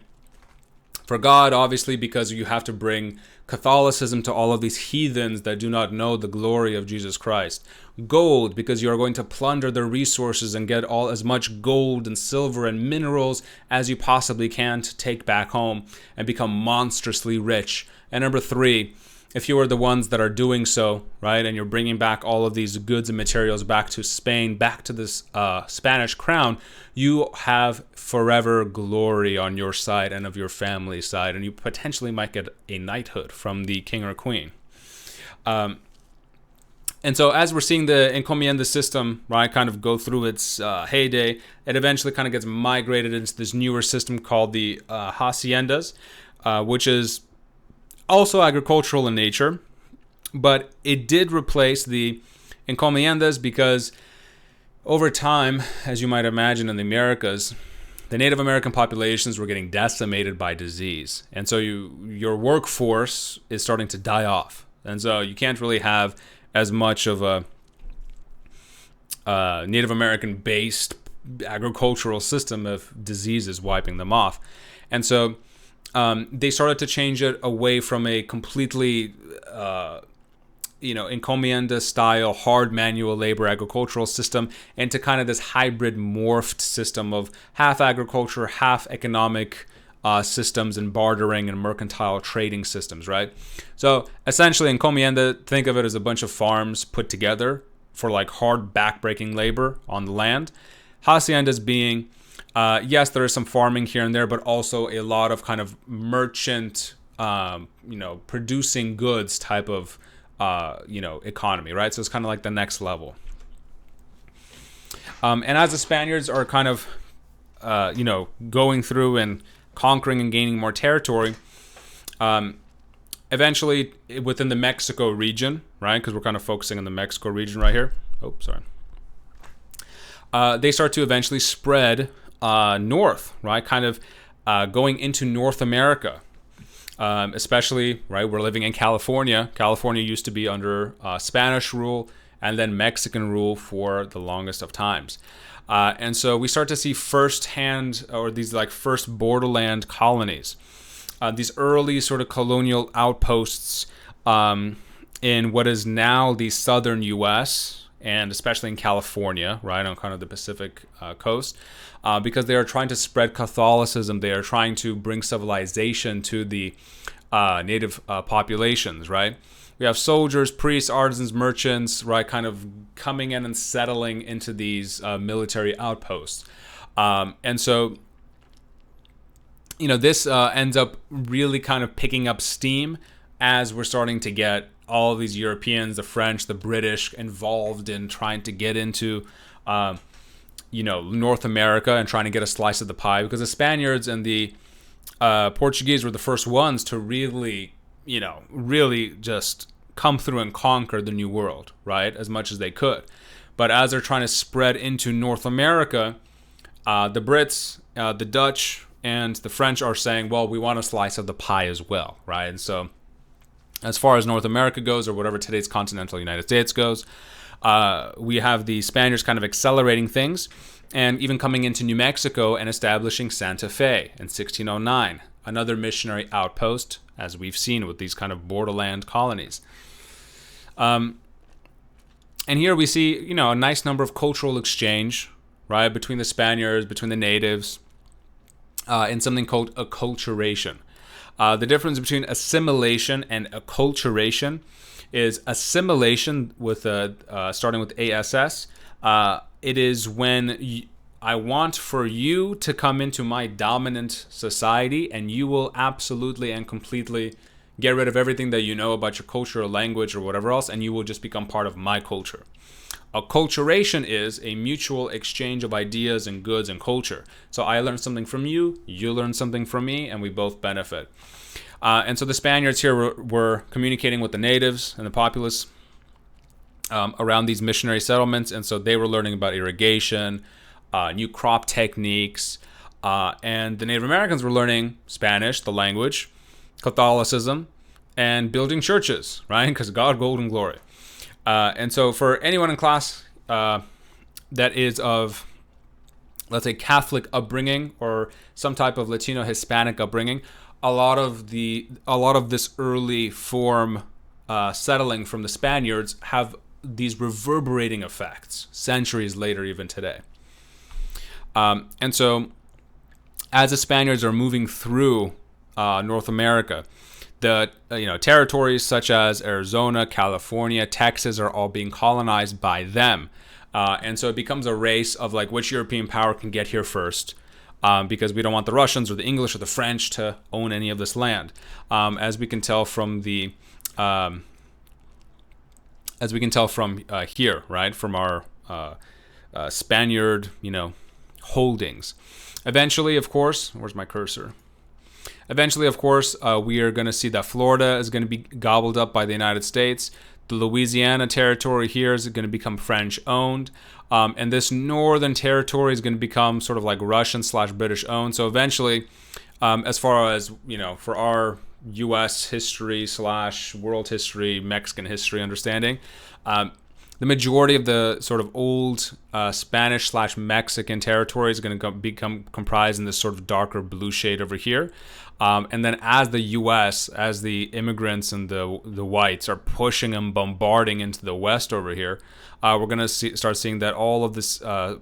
For God, obviously, because you have to bring Catholicism to all of these heathens that do not know the glory of Jesus Christ. Gold, because you are going to plunder their resources and get all as much gold and silver and minerals as you possibly can to take back home and become monstrously rich. And number 3, if you are the ones that are doing so, right, and you're bringing back all of these goods and materials back to Spain, back to this Spanish crown, you have forever glory on your side and of your family's side, and you potentially might get a knighthood from the king or queen. And so as we're seeing the encomienda system, right, kind of go through its heyday, it eventually kind of gets migrated into this newer system called the haciendas, which is also agricultural in nature, but it did replace the encomiendas because over time, as you might imagine in the Americas, the Native American populations were getting decimated by disease. And so your workforce is starting to die off. And so you can't really have as much of a Native American-based agricultural system if disease is wiping them off. And so they started to change it away from a completely, encomienda style, hard manual labor agricultural system into kind of this hybrid morphed system of half agriculture, half economic systems and bartering and mercantile trading systems, right? So essentially encomienda, think of it as a bunch of farms put together for like hard backbreaking labor on the land. Haciendas being yes, there is some farming here and there, but also a lot of kind of merchant, producing goods type of, economy, right? So it's kind of like the next level. And as the Spaniards are kind of, going through and conquering and gaining more territory, eventually within the Mexico region, right? Because we're kind of focusing on the Mexico region right here. Oh, sorry. They start to eventually spread north, right? Kind of going into North America, especially, right? We're living in California. California used to be under Spanish rule and then Mexican rule for the longest of times. And so we start to see firsthand, or these like first borderland colonies, these early sort of colonial outposts in what is now the southern U.S., and especially in California, right, on kind of the Pacific coast, because they are trying to spread Catholicism. They are trying to bring civilization to the native populations, right? We have soldiers, priests, artisans, merchants, right, kind of coming in and settling into these military outposts. And so, this ends up really kind of picking up steam as we're starting to get all of these Europeans, the French, the British involved in trying to get into, North America and trying to get a slice of the pie, because the Spaniards and the Portuguese were the first ones to really just come through and conquer the New World, right, as much as they could. But as they're trying to spread into North America, the Brits, the Dutch, and the French are saying, well, we want a slice of the pie as well, right? And so as far as North America goes, or whatever today's continental United States goes, we have the Spaniards kind of accelerating things and even coming into New Mexico and establishing Santa Fe in 1609, another missionary outpost, as we've seen with these kind of borderland colonies. And here we see, a nice number of cultural exchange, right, between the Spaniards, between the natives, in something called acculturation. The difference between assimilation and acculturation is assimilation with starting with ASS. It is when I want for you to come into my dominant society, and you will absolutely and completely get rid of everything that you know about your culture or language or whatever else, and you will just become part of my culture. Acculturation is a mutual exchange of ideas and goods and culture. So I learn something from you, you learn something from me, and we both benefit. And so the Spaniards here were communicating with the natives and the populace around these missionary settlements, and so they were learning about irrigation, new crop techniques, and the Native Americans were learning Spanish, the language, Catholicism, and building churches, right? Because God, gold, and glory. And so for anyone in class that is of, let's say, Catholic upbringing or some type of Latino Hispanic upbringing, a lot of this early form settling from the Spaniards have these reverberating effects centuries later, even today. And so, as the Spaniards are moving through North America, the territories such as Arizona, California, Texas are all being colonized by them. And so it becomes a race of like which European power can get here first, because we don't want the Russians or the English or the French to own any of this land. As we can tell from here, right, from our Spaniard, holdings. Eventually, of course, where's my cursor? Eventually, of course, we are going to see that Florida is going to be gobbled up by the United States. The Louisiana territory here is going to become French-owned. And this northern territory is going to become sort of like Russian/British-owned. So eventually, as far as, for our U.S. history / world history, Mexican history understanding, the majority of the sort of old Spanish/Mexican territory is going to become comprised in this sort of darker blue shade over here. And then as the U.S., as the immigrants and the whites are pushing and bombarding into the West over here, we're going to start seeing that all of this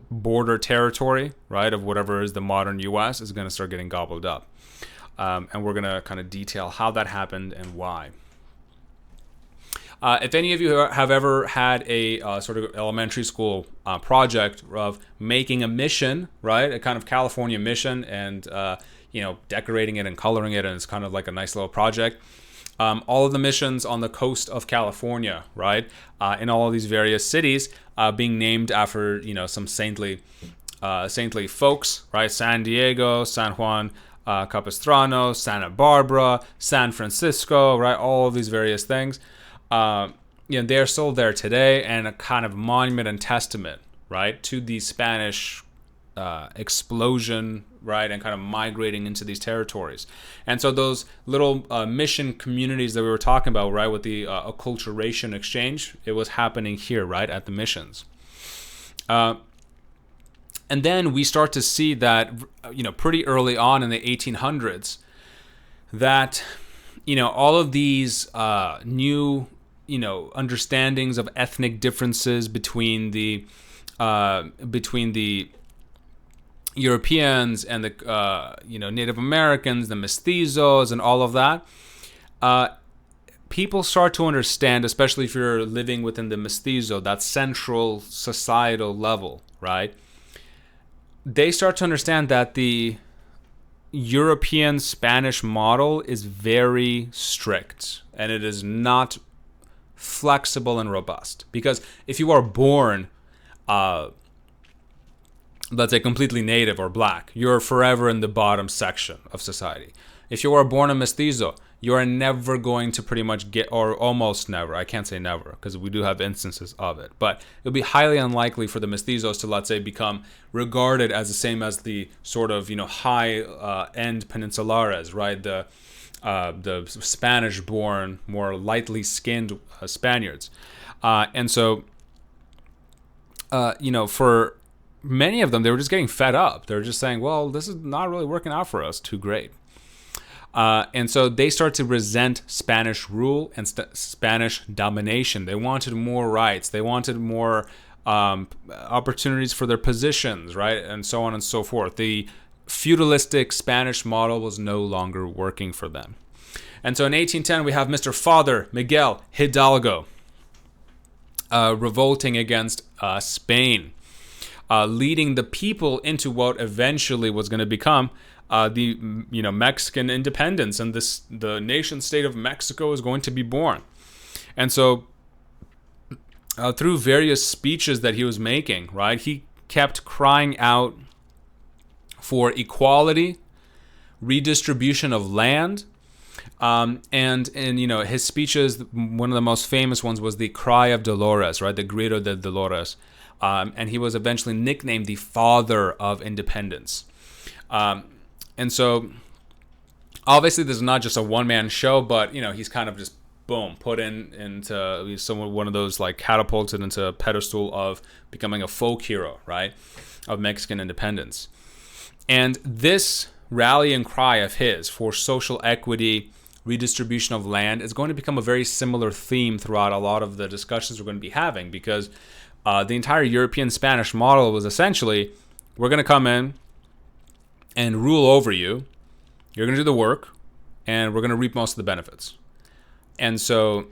border territory, right, of whatever is the modern U.S. is going to start getting gobbled up. And we're going to kind of detail how that happened and why. If any of you have ever had a sort of elementary school project of making a mission, right, a kind of California mission, and decorating it and coloring it, and it's kind of like a nice little project. All of the missions on the coast of California, right, in all of these various cities, being named after some saintly folks, right? San Diego, San Juan Capistrano, Santa Barbara, San Francisco, right? All of these various things. They're still there today, and a kind of monument and testament, right, to the Spanish explosion, right, and kind of migrating into these territories. And so those little mission communities that we were talking about, right, with the acculturation exchange, it was happening here, right, at the missions. And then we start to see that, pretty early on in the 1800s, that, all of these new, understandings of ethnic differences between the Europeans and the Native Americans, the mestizos, and all of that, people start to understand, especially if you're living within the mestizo, that central societal level, right? They start to understand that the European Spanish model is very strict, and it is not flexible and robust. Because if you are born let's say completely native or black, you're forever in the bottom section of society. If you are born a mestizo, you are never going to pretty much get, or almost never, I can't say never, because we do have instances of it, but it would be highly unlikely for the mestizos to, let's say, become regarded as the same as the sort of, high-end peninsulares, right? The Spanish-born, more lightly skinned Spaniards. And so, for many of them, they were just getting fed up. They were just saying, well, this is not really working out for us too great. And so they start to resent Spanish rule and Spanish domination. They wanted more rights. They wanted more opportunities for their positions, right? And so on and so forth. The feudalistic Spanish model was no longer working for them. And so in 1810, we have Mr. Father Miguel Hidalgo revolting against Spain, leading the people into what eventually was going to become the Mexican independence, and the nation state of Mexico is going to be born. And so through various speeches that he was making, right, he kept crying out for equality, redistribution of land, and in his speeches, one of the most famous ones was the Cry of Dolores, right, the Grito de Dolores, and he was eventually nicknamed the Father of Independence. And so, obviously, this is not just a one-man show, but he's kind of just boom put into one of those, like, catapulted into a pedestal of becoming a folk hero, right, of Mexican independence. And this rallying cry of his for social equity, redistribution of land is going to become a very similar theme throughout a lot of the discussions we're going to be having, because the entire European Spanish model was essentially, we're going to come in and rule over you, you're going to do the work, and we're going to reap most of the benefits. And so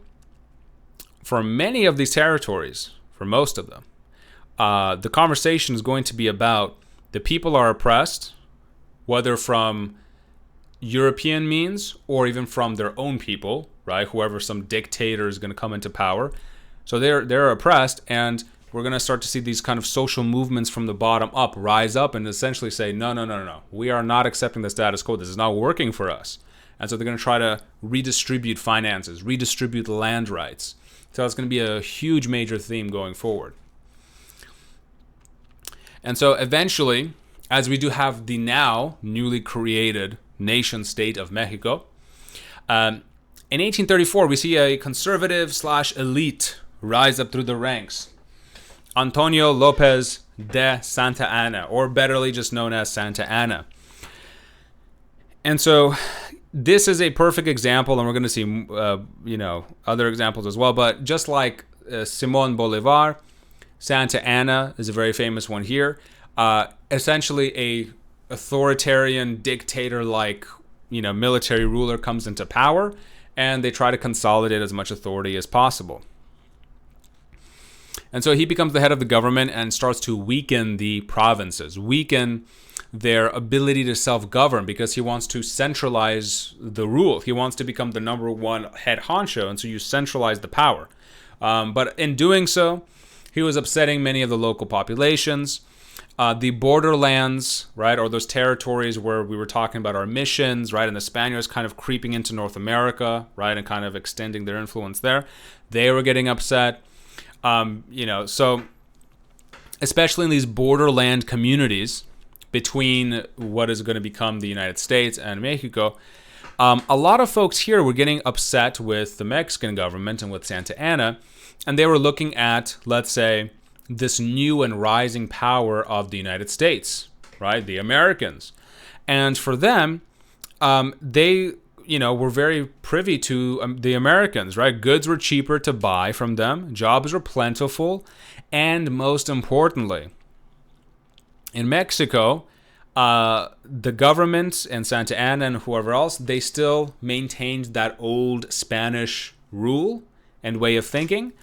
for many of these territories, for most of them, the conversation is going to be about the people are oppressed, whether from European means or even from their own people, right? Whoever, some dictator is going to come into power. So they're oppressed, and we're going to start to see these kind of social movements from the bottom up rise up and essentially say, no. We are not accepting the status quo. This is not working for us. And so they're going to try to redistribute finances, redistribute land rights. So it's going to be a huge major theme going forward. And so eventually, as we do have the now newly created nation state of Mexico, in 1834, we see a conservative/elite rise up through the ranks. Antonio Lopez de Santa Anna, or betterly just known as Santa Anna. And so this is a perfect example, and we're going to see other examples as well, but just like Simón Bolivar, Santa Anna is a very famous one here. Essentially a authoritarian dictator-like, military ruler comes into power, and they try to consolidate as much authority as possible. And so he becomes the head of the government and starts to weaken the provinces, weaken their ability to self-govern, because he wants to centralize the rule. He wants to become the number one head honcho, and so you centralize the power. But in doing so, he was upsetting many of the local populations. The borderlands, right, or those territories where we were talking about our missions, right, and the Spaniards kind of creeping into North America, right, and kind of extending their influence there, they were getting upset. So especially in these borderland communities between what is going to become the United States and Mexico, a lot of folks here were getting upset with the Mexican government and with Santa Anna, and they were looking at, let's say, this new and rising power of the United States, right, the Americans. And for them, they were very privy to the Americans, right? Goods were cheaper to buy from them, jobs were plentiful, and most importantly, in Mexico, the government and Santa Anna and whoever else, they still maintained that old Spanish rule and way of thinking.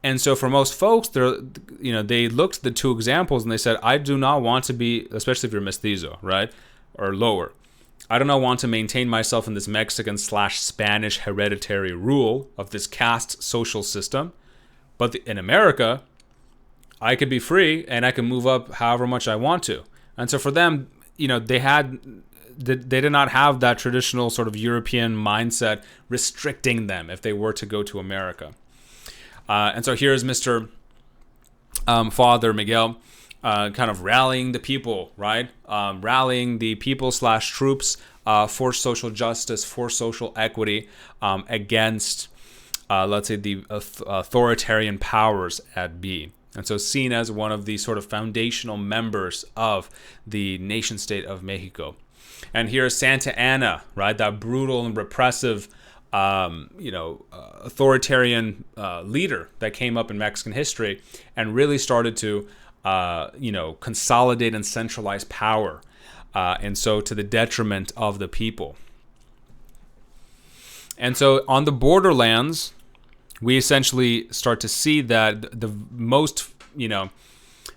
And so for most folks, they looked at the two examples and they said, I do not want to be, especially if you're mestizo, right, or lower, I do not want to maintain myself in this Mexican/Spanish hereditary rule of this caste social system. But in America, I could be free and I can move up however much I want to. And so for them, they did not have that traditional sort of European mindset restricting them if they were to go to America. And so here's Mr. Father Miguel kind of rallying the people, right? Rallying the people/troops for social justice, for social equity, against, let's say, the authoritarian powers at be. And so seen as one of the sort of foundational members of the nation state of Mexico. And here's Santa Anna, right? That brutal and repressive authoritarian leader that came up in Mexican history and really started to, consolidate and centralize power. And so to the detriment of the people. And so on the borderlands, we essentially start to see that the most,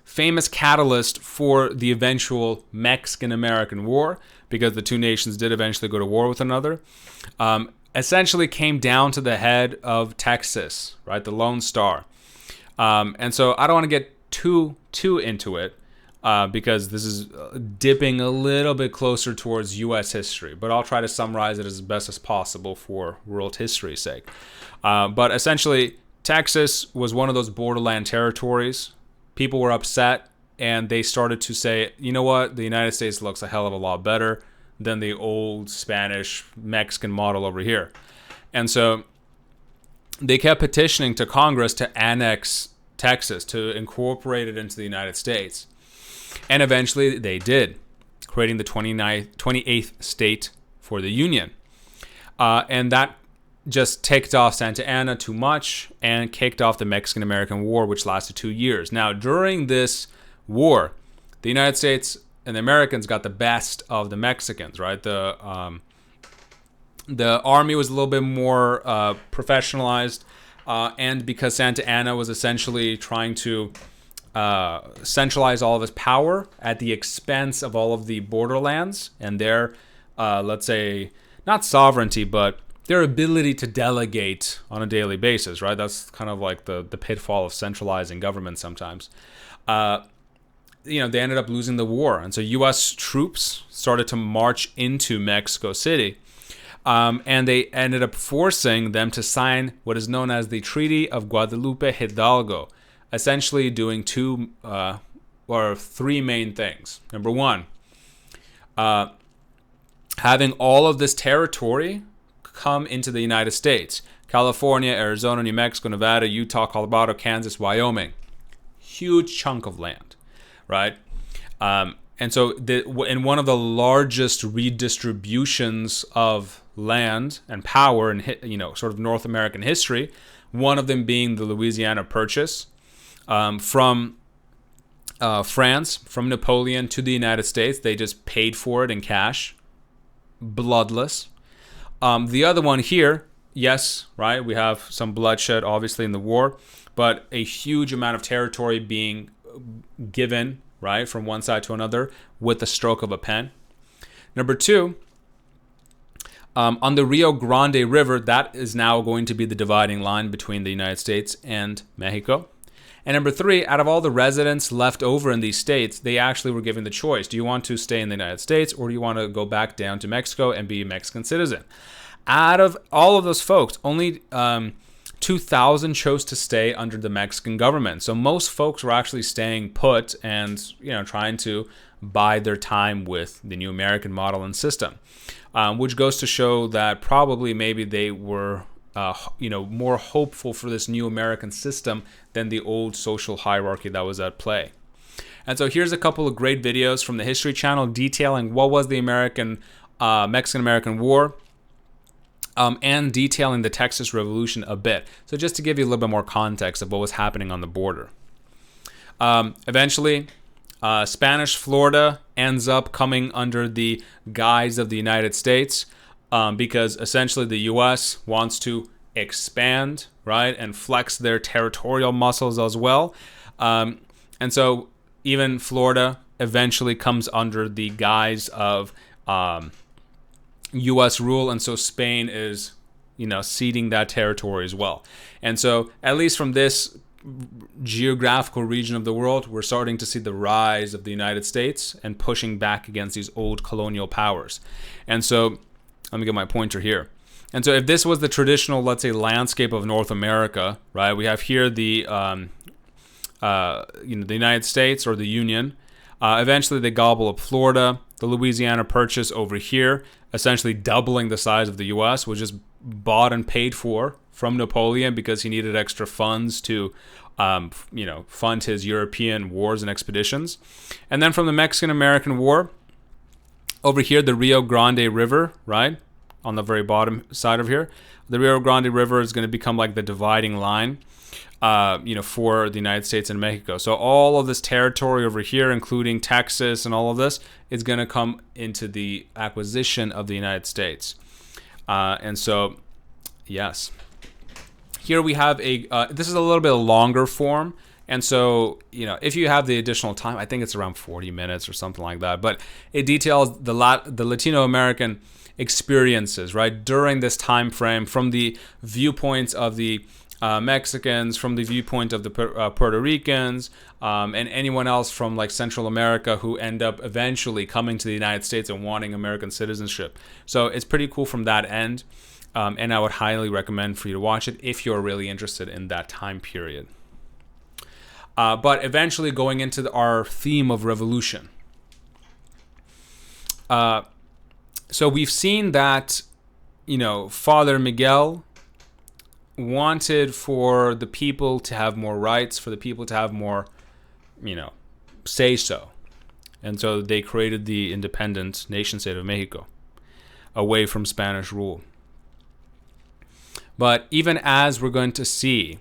famous catalyst for the eventual Mexican-American War, because the two nations did eventually go to war with another, essentially came down to the head of Texas, right, the Lone Star. And so I don't want to get too into it, because this is dipping a little bit closer towards U.S. history, but I'll try to summarize it as best as possible for world history's sake. But essentially, Texas was one of those borderland territories. People were upset, and they started to say, you know what, the United States looks a hell of a lot better than the old Spanish Mexican model over here. And so they kept petitioning to Congress to annex Texas, to incorporate it into the United States. And eventually they did. creating the 28th state for the Union. And that just ticked off Santa Anna too much and kicked off the Mexican-American War, which lasted 2 years. Now, during this war, the United States and the Americans got the best of the Mexicans, right? The army was a little bit more professionalized, and because Santa Anna was essentially trying to centralize all of his power at the expense of all of the borderlands and their, let's say, not sovereignty, but their ability to delegate on a daily basis, right? That's kind of like the pitfall of centralizing government sometimes. They ended up losing the war. And so U.S. troops started to march into Mexico City. And they ended up forcing them to sign what is known as the Treaty of Guadalupe Hidalgo, essentially doing two or three main things. Number one, having all of this territory come into the United States. California, Arizona, New Mexico, Nevada, Utah, Colorado, Kansas, Wyoming. Huge chunk of land, right? And so in one of the largest redistributions of land and power in sort of North American history, one of them being the Louisiana Purchase from France, from Napoleon to the United States. They just paid for it in cash, bloodless. The other one here, yes, right, we have some bloodshed obviously in the war, but a huge amount of territory being given, right, from one side to another with the stroke of a pen. Number two, on the Rio Grande River, that is now going to be the dividing line between the United States and Mexico. And number three, out of all the residents left over in these states, they actually were given the choice. Do you want to stay in the United States, or do you want to go back down to Mexico and be a Mexican citizen? Out of all of those folks, only 2,000 chose to stay under the Mexican government. So most folks were actually staying put and trying to bide their time with the new American model and system, which goes to show that probably maybe they were more hopeful for this new American system than the old social hierarchy that was at play. And so here's a couple of great videos from the History Channel detailing what was the Mexican-American War, and detailing the Texas Revolution a bit. So just to give you a little bit more context of what was happening on the border. Eventually, Spanish Florida ends up coming under the guise of the United States, because essentially the U.S. wants to expand, right, and flex their territorial muscles as well. And so even Florida eventually comes under the guise of U.S. rule, and so Spain is, ceding that territory as well. And so at least from this geographical region of the world, we're starting to see the rise of the United States and pushing back against these old colonial powers. And so let me get my pointer here. And so if this was the traditional, let's say, landscape of North America, right? We have here the United States or the Union. Eventually they gobble up Florida. The Louisiana Purchase over here, essentially doubling the size of the U.S., was just bought and paid for from Napoleon because he needed extra funds to, fund his European wars and expeditions. And then from the Mexican-American War, over here, the Rio Grande River, right, on the very bottom side of here, the Rio Grande River is going to become like the dividing line, for the United States and Mexico. So all of this territory over here, including Texas and all of this, is going to come into the acquisition of the United States. And so, yes. Here we have this is a little bit longer form. And so, if you have the additional time, I think it's around 40 minutes or something like that. But it details the Latino-American experiences, right, during this time frame, from the viewpoints of the Mexicans, from the viewpoint of the Puerto Ricans, and anyone else from like Central America who end up eventually coming to the United States and wanting American citizenship. So it's pretty cool from that end, and I would highly recommend for you to watch it if you're really interested in that time period. But eventually going into our theme of revolution. So we've seen that, Father Miguel wanted for the people to have more rights, for the people to have more, say-so. And so they created the independent nation state of Mexico, away from Spanish rule. But even as we're going to see,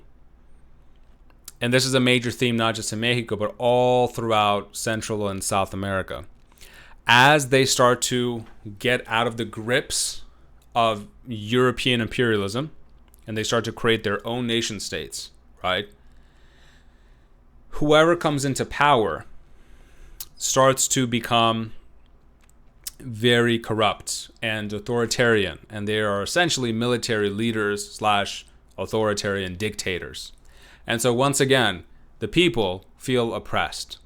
and this is a major theme not just in Mexico, but all throughout Central and South America, as they start to get out of the grips of European imperialism, and they start to create their own nation states, right? Whoever comes into power starts to become very corrupt and authoritarian, and they are essentially military leaders slash authoritarian dictators. And so once again, the people feel oppressed.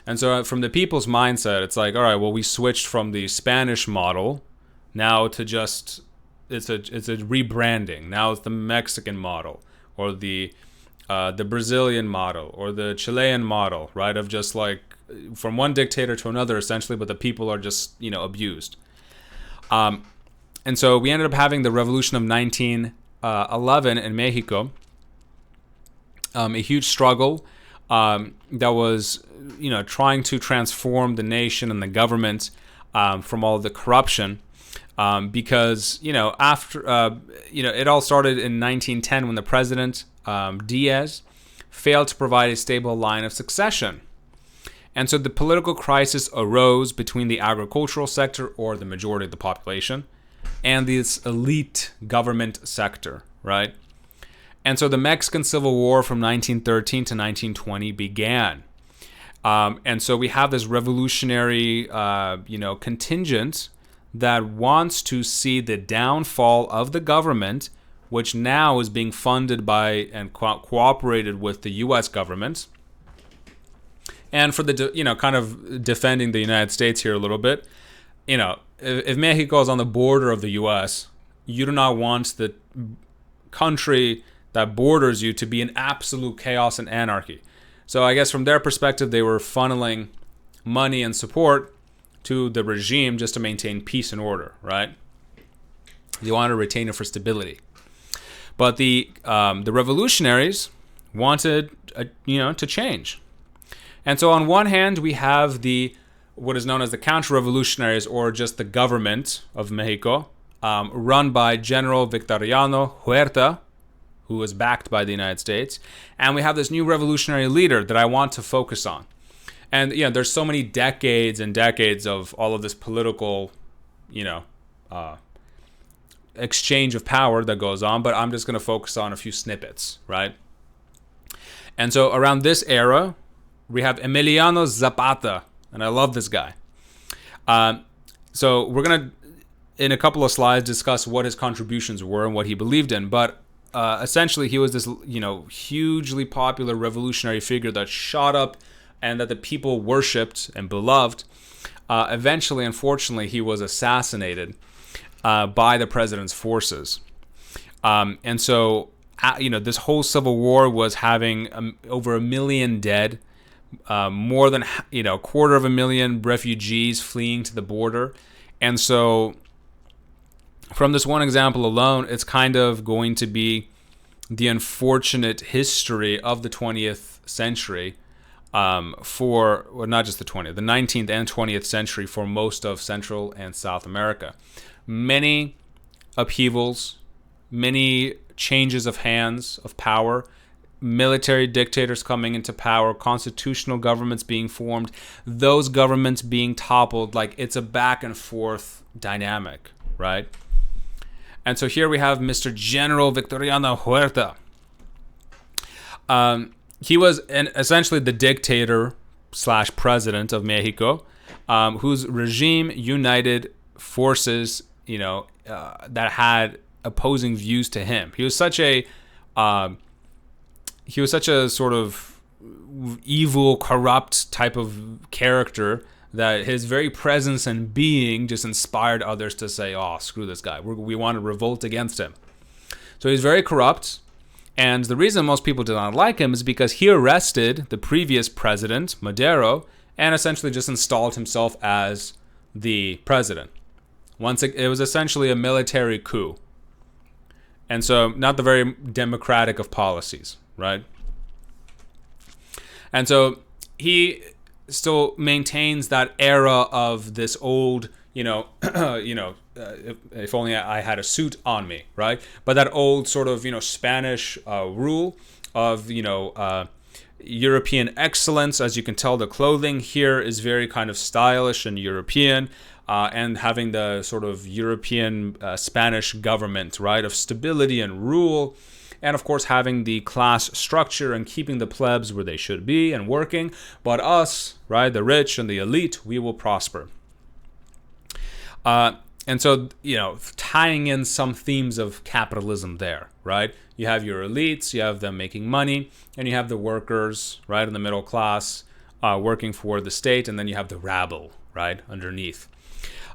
And so from the people's mindset, it's like, all right, well, we switched from the Spanish model now to just, it's a rebranding. Now it's the Mexican model, or the Brazilian model, or the Chilean model, right? Of just like from one dictator to another, essentially, but the people are just, abused. And so we ended up having the revolution of 1911 in Mexico, a huge struggle that was, trying to transform the nation and the government from all the corruption. Because, after, it all started in 1910 when the president, Diaz, failed to provide a stable line of succession. And so the political crisis arose between the agricultural sector, or the majority of the population, and this elite government sector, right? And so the Mexican Civil War from 1913 to 1920 began. And so we have this revolutionary, contingent that wants to see the downfall of the government, which now is being funded by and cooperated with the U.S. government. And for the, kind of defending the United States here a little bit, if Mexico is on the border of the U.S., you do not want the country that borders you to be in absolute chaos and anarchy. So I guess from their perspective, they were funneling money and support to the regime just to maintain peace and order, right? They wanted to retain it for stability. But the revolutionaries wanted, to change. And so on one hand, we have what is known as the counter-revolutionaries, or just the government of Mexico, run by General Victoriano Huerta, who was backed by the United States. And we have this new revolutionary leader that I want to focus on. And, there's so many decades and decades of all of this political, exchange of power that goes on, but I'm just going to focus on a few snippets, right? And so around this era, we have Emiliano Zapata, and I love this guy. So we're going to, in a couple of slides, discuss what his contributions were and what he believed in. But essentially, he was this, hugely popular revolutionary figure that shot up and that the people worshipped and beloved. Eventually, unfortunately, he was assassinated by the president's forces. And so, this whole civil war was having over 1 million dead, more than, 250,000 refugees fleeing to the border. And so from this one example alone, it's kind of going to be the unfortunate history of the 20th century not just the 20th, the 19th and 20th century for most of Central and South America. Many upheavals, many changes of hands of power, military dictators coming into power, constitutional governments being formed, those governments being toppled. Like, it's a back and forth dynamic, right? And so here we have Mr. General Victoriano Huerta. He was essentially the dictator / president of Mexico, whose regime united forces, that had opposing views to him. He was such a sort of evil, corrupt type of character that his very presence and being just inspired others to say, "Oh, screw this guy. We want to revolt against him." So he's very corrupt. And the reason most people did not like him is because he arrested the previous president, Madero, and essentially just installed himself as the president. It was essentially a military coup. And so not the very democratic of policies, right? And so he still maintains that era of this old, if only I had a suit on me, right? But that old sort of, Spanish rule of, European excellence. As you can tell, the clothing here is very kind of stylish and European, and having the sort of European Spanish government, right, of stability and rule. And of course, having the class structure and keeping the plebs where they should be and working. But us, right, the rich and the elite, we will prosper. And so, tying in some themes of capitalism there, right? You have your elites, you have them making money, and you have the workers, right, in the middle class, working for the state, and then you have the rabble, right, underneath.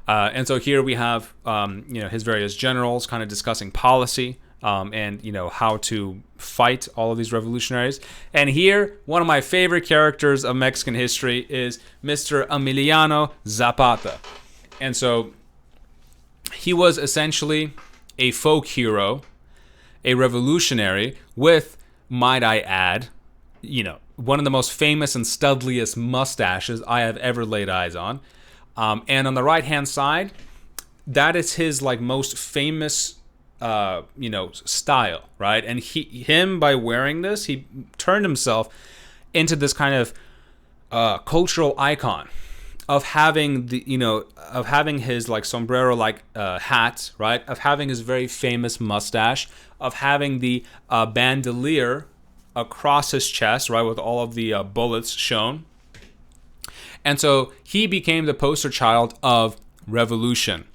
And so here we have, his various generals kind of discussing policy, and how to fight all of these revolutionaries. And here, one of my favorite characters of Mexican history is Mr. Emiliano Zapata. And so he was essentially a folk hero, a revolutionary with, might I add, one of the most famous and studliest mustaches I have ever laid eyes on. And on the right-hand side, that is his most famous style, right? And him by wearing this, he turned himself into this kind of cultural icon of having his sombrero hat, right? Of having his very famous mustache, of having the bandolier across his chest, right, with all of the bullets shown. And so he became the poster child of revolution.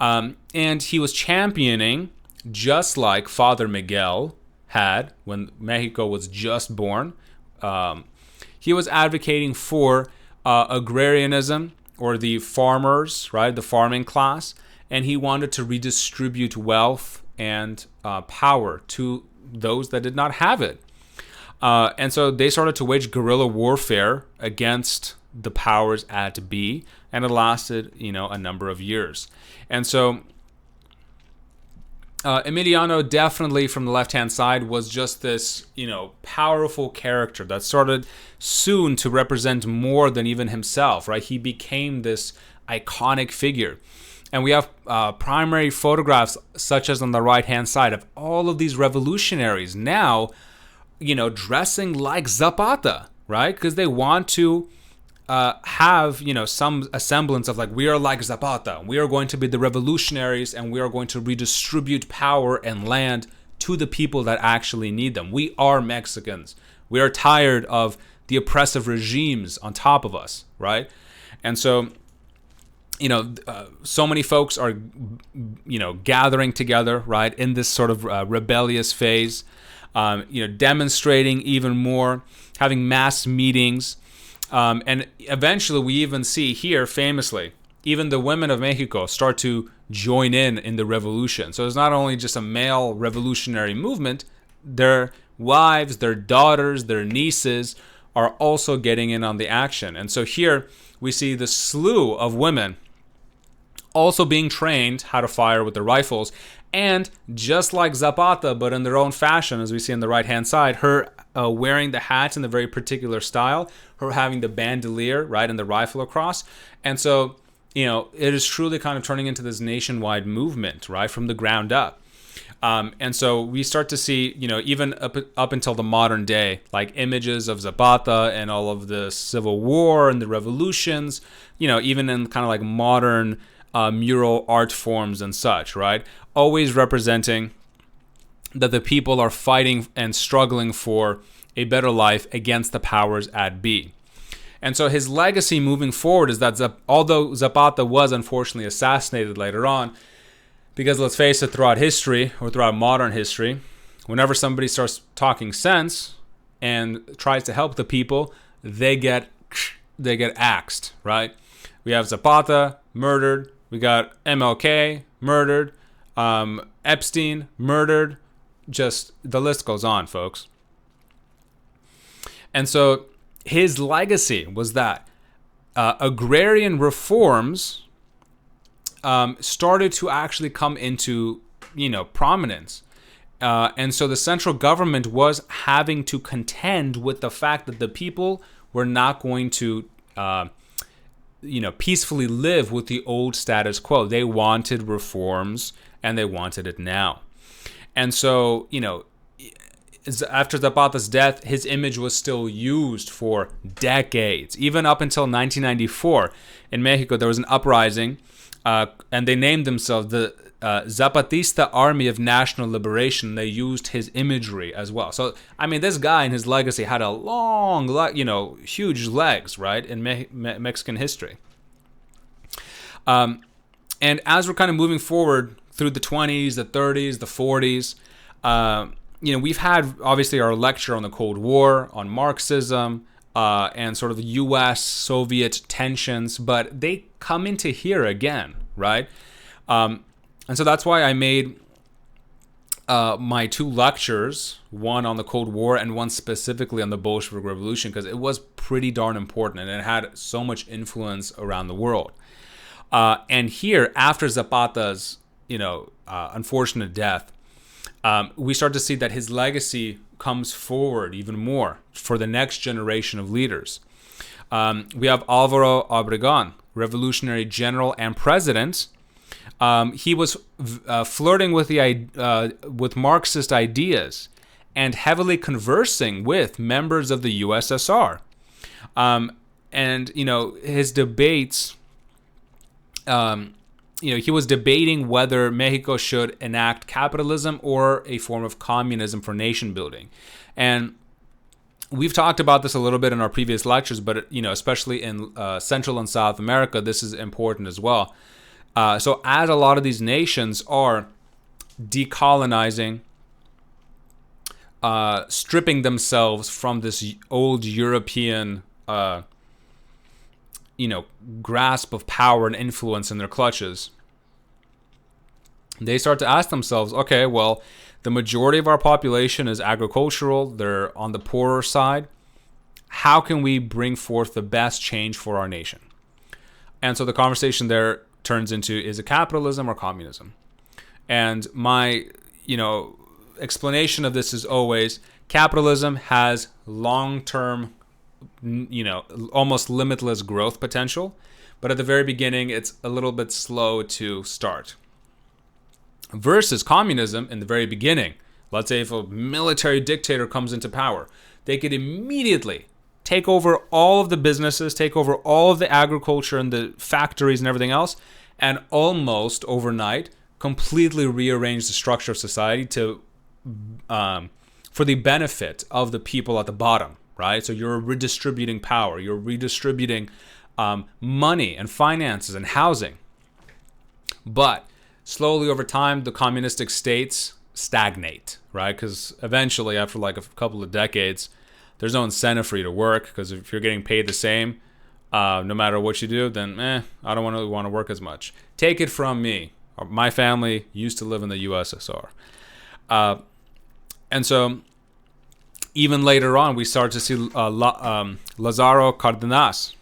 And he was championing, just like Father Miguel had when Mexico was just born. He was advocating for agrarianism, or the farmers, right, the farming class, and he wanted to redistribute wealth and power to those that did not have it. And so they started to wage guerrilla warfare against the powers at be, and it lasted, a number of years. And so Emiliano, definitely from the left-hand side, was just this, powerful character that started soon to represent more than even himself, right? He became this iconic figure. And we have primary photographs, such as on the right-hand side, of all of these revolutionaries now, dressing like Zapata, right? Because they want to have, some semblance of we are like Zapata. We are going to be the revolutionaries, and we are going to redistribute power and land to the people that actually need them. We are Mexicans. We are tired of the oppressive regimes on top of us, right? And so, so many folks are, gathering together, right, in this sort of rebellious phase, demonstrating even more, having mass meetings. And eventually we even see here, famously, even the women of Mexico start to join in the revolution. So it's not only just a male revolutionary movement, their wives, their daughters, their nieces are also getting in on the action. And so here we see the slew of women also being trained how to fire with their rifles. And just like Zapata, but in their own fashion, as we see on the right-hand side, her wearing the hat in a very particular style, her having the bandolier, right, and the rifle across. And so, it is truly kind of turning into this nationwide movement, right, from the ground up. And so we start to see, even up until the modern day, images of Zapata and all of the Civil War and the revolutions, even in kind of modern mural art forms and such, right? Always representing that the people are fighting and struggling for a better life against the powers at be. And so his legacy moving forward is that although Zapata was unfortunately assassinated later on, because let's face it, throughout history, or throughout modern history, whenever somebody starts talking sense and tries to help the people, they get axed, right? We have Zapata murdered, we got MLK murdered, Epstein murdered, just the list goes on, folks. And so his legacy was that agrarian reforms started to actually come into, prominence. And so the central government was having to contend with the fact that the people were not going to peacefully live with the old status quo. They wanted reforms, and they wanted it now. And so, after Zapata's death, his image was still used for decades. Even up until 1994, in Mexico, there was an uprising, and they named themselves the Zapatista Army of National Liberation. They used his imagery as well. So, this guy and his legacy had a long, huge legs, right, in Mexican history. And as we're kind of moving forward through the 20s, the 30s, the 40s, we've had obviously our lecture on the Cold War, on Marxism, and sort of the U.S.-Soviet tensions, but they come into here again, right? And so that's why I made my two lectures, one on the Cold War and one specifically on the Bolshevik Revolution, because it was pretty darn important and it had so much influence around the world. And here, after Zapata's, unfortunate death, we start to see that his legacy comes forward even more for the next generation of leaders. We have Álvaro Obregón, revolutionary general and president. He was flirting with with Marxist ideas and heavily conversing with members of the USSR. And his debates. He was debating whether Mexico should enact capitalism or a form of communism for nation building. And we've talked about this a little bit in our previous lectures, but, especially in Central and South America, this is important as well. So as a lot of these nations are decolonizing, stripping themselves from this old European grasp of power and influence in their clutches, they start to ask themselves, okay, well, the majority of our population is agricultural, they're on the poorer side. How can we bring forth the best change for our nation? And so the conversation there turns into, is it capitalism or communism? And my, explanation of this is always, capitalism has long-term almost limitless growth potential, but at the very beginning, it's a little bit slow to start. Versus communism, in the very beginning, let's say if a military dictator comes into power, they could immediately take over all of the businesses, take over all of the agriculture and the factories and everything else, and almost overnight, completely rearrange the structure of society to for the benefit of the people at the bottom. Right? So you're redistributing power, you're redistributing money and finances and housing. But slowly over time, the communistic states stagnate, right? Because eventually, after like a couple of decades, there's no incentive for you to work, because if you're getting paid the same, no matter what you do, then I don't really want to work as much. Take it from me. My family used to live in the USSR. And so even later on, we start to see Lázaro Cárdenas.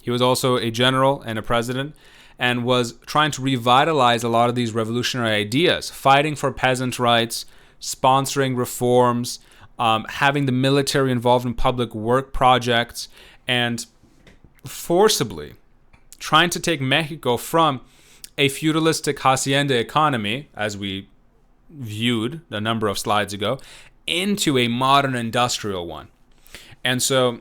He was also a general and a president, and was trying to revitalize a lot of these revolutionary ideas, fighting for peasant rights, sponsoring reforms, having the military involved in public work projects, and forcibly trying to take Mexico from a feudalistic hacienda economy, as we viewed a number of slides ago, into a modern industrial one. And so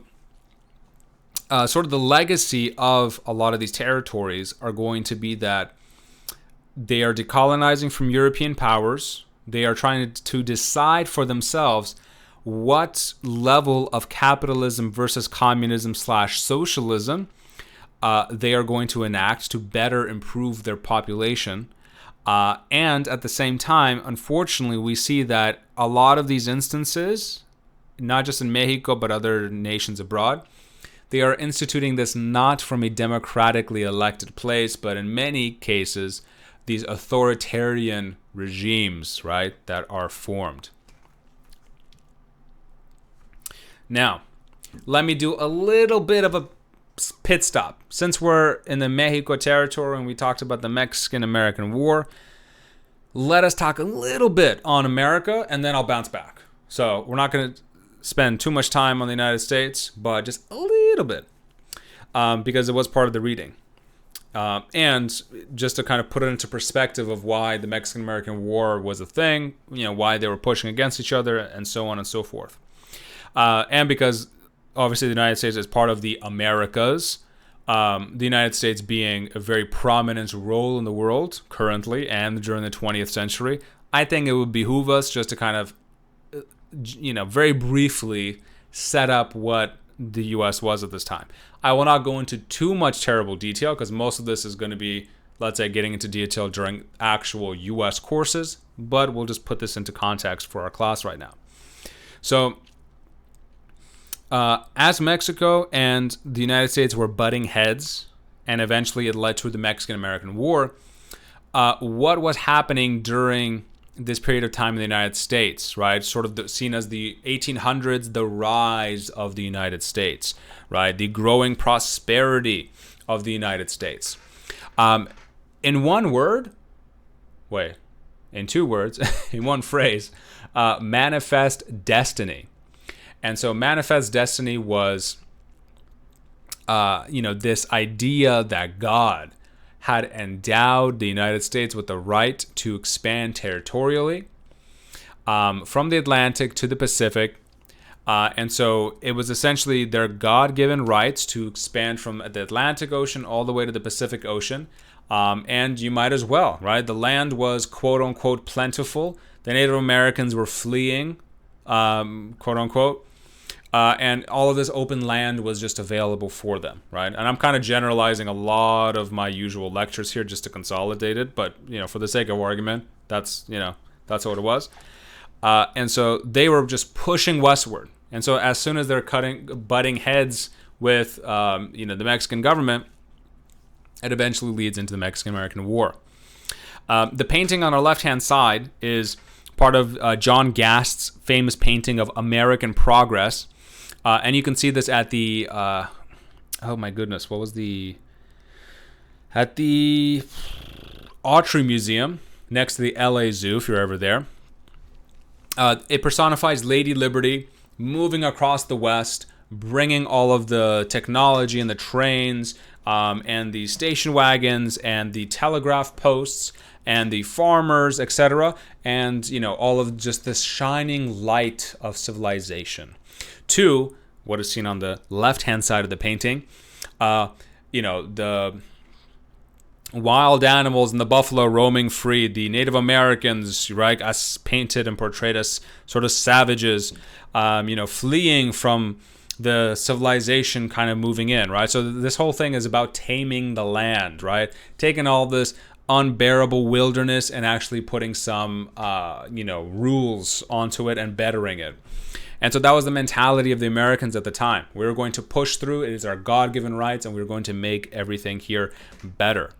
sort of the legacy of a lot of these territories are going to be that they are decolonizing from European powers. They are trying to decide for themselves what level of capitalism versus communism / socialism they are going to enact to better improve their population. And at the same time, unfortunately, we see that a lot of these instances, not just in Mexico, but other nations abroad, they are instituting this not from a democratically elected place, but in many cases, these authoritarian regimes, right, that are formed. Now, let me do a little bit of a pit stop. Since we're in the Mexico territory and we talked about the Mexican-American War, let us talk a little bit on America, and then I'll bounce back. So we're not going to spend too much time on the United States, but just a little bit. because it was part of the reading. And just to kind of put it into perspective of why the Mexican-American War was a thing, why they were pushing against each other, and so on and so forth. And because obviously the United States is part of the Americas, the United States being a very prominent role in the world currently and during the 20th century, I think it would behoove us just to kind of, very briefly set up what the U.S. was at this time. I will not go into too much terrible detail because most of this is going to be, let's say, getting into detail during actual U.S. courses, but we'll just put this into context for our class right now. So, as Mexico and the United States were butting heads, and eventually it led to the Mexican-American War, what was happening during this period of time in the United States, right? Sort of seen as the 1800s, the rise of the United States, right? The growing prosperity of the United States. In one word, in two words, in one phrase, manifest destiny. And so manifest destiny was, this idea that God had endowed the United States with the right to expand territorially from the Atlantic to the Pacific. And so it was essentially their God-given rights to expand from the Atlantic Ocean all the way to the Pacific Ocean. And you might as well, right? The land was quote-unquote plentiful. The Native Americans were fleeing, quote-unquote. And all of this open land was just available for them, right? And I'm kind of generalizing a lot of my usual lectures here just to consolidate it. But, for the sake of argument, that's what it was. And so they were just pushing westward. And so as soon as they're butting heads with, the Mexican government, it eventually leads into the Mexican-American War. The painting on our left-hand side is part of John Gast's famous painting of American Progress. And you can see this at the, at the Autry Museum next to the LA Zoo, if you're ever there. It personifies Lady Liberty moving across the West, bringing all of the technology and the trains and the station wagons and the telegraph posts and the farmers, etc. And, all of just this shining light of civilization to what is seen on the left-hand side of the painting. The wild animals and the buffalo roaming free, the Native Americans, right, as painted and portrayed as sort of savages, fleeing from the civilization kind of moving in, right? So this whole thing is about taming the land, right? Taking all this unbearable wilderness and actually putting some, rules onto it and bettering it. And so that was the mentality of the Americans at the time. We were going to push through. It is our God-given rights, and we were going to make everything here better.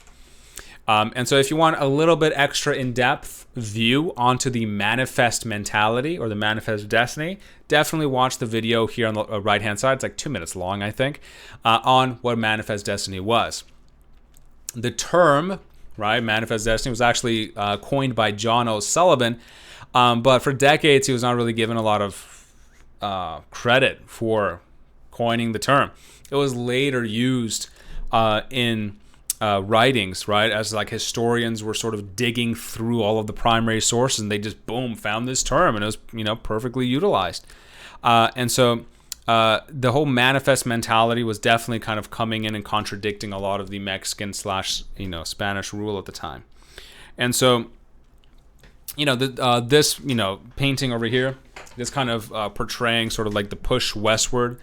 And so if you want a little bit extra in-depth view onto the manifest mentality or the manifest destiny, definitely watch the video here on the right-hand side. It's like 2 minutes long, I think, on what manifest destiny was. The term, right, manifest destiny, was actually coined by John O'Sullivan, but for decades he was not really given a lot of credit for coining the term. It was later used in writings, right, as like historians were sort of digging through all of the primary sources, and they just found this term, and it was perfectly utilized. And so the whole manifest mentality was definitely kind of coming in and contradicting a lot of the Mexican / Spanish rule at the time. And so this painting over here, this kind of portraying sort of like the push westward.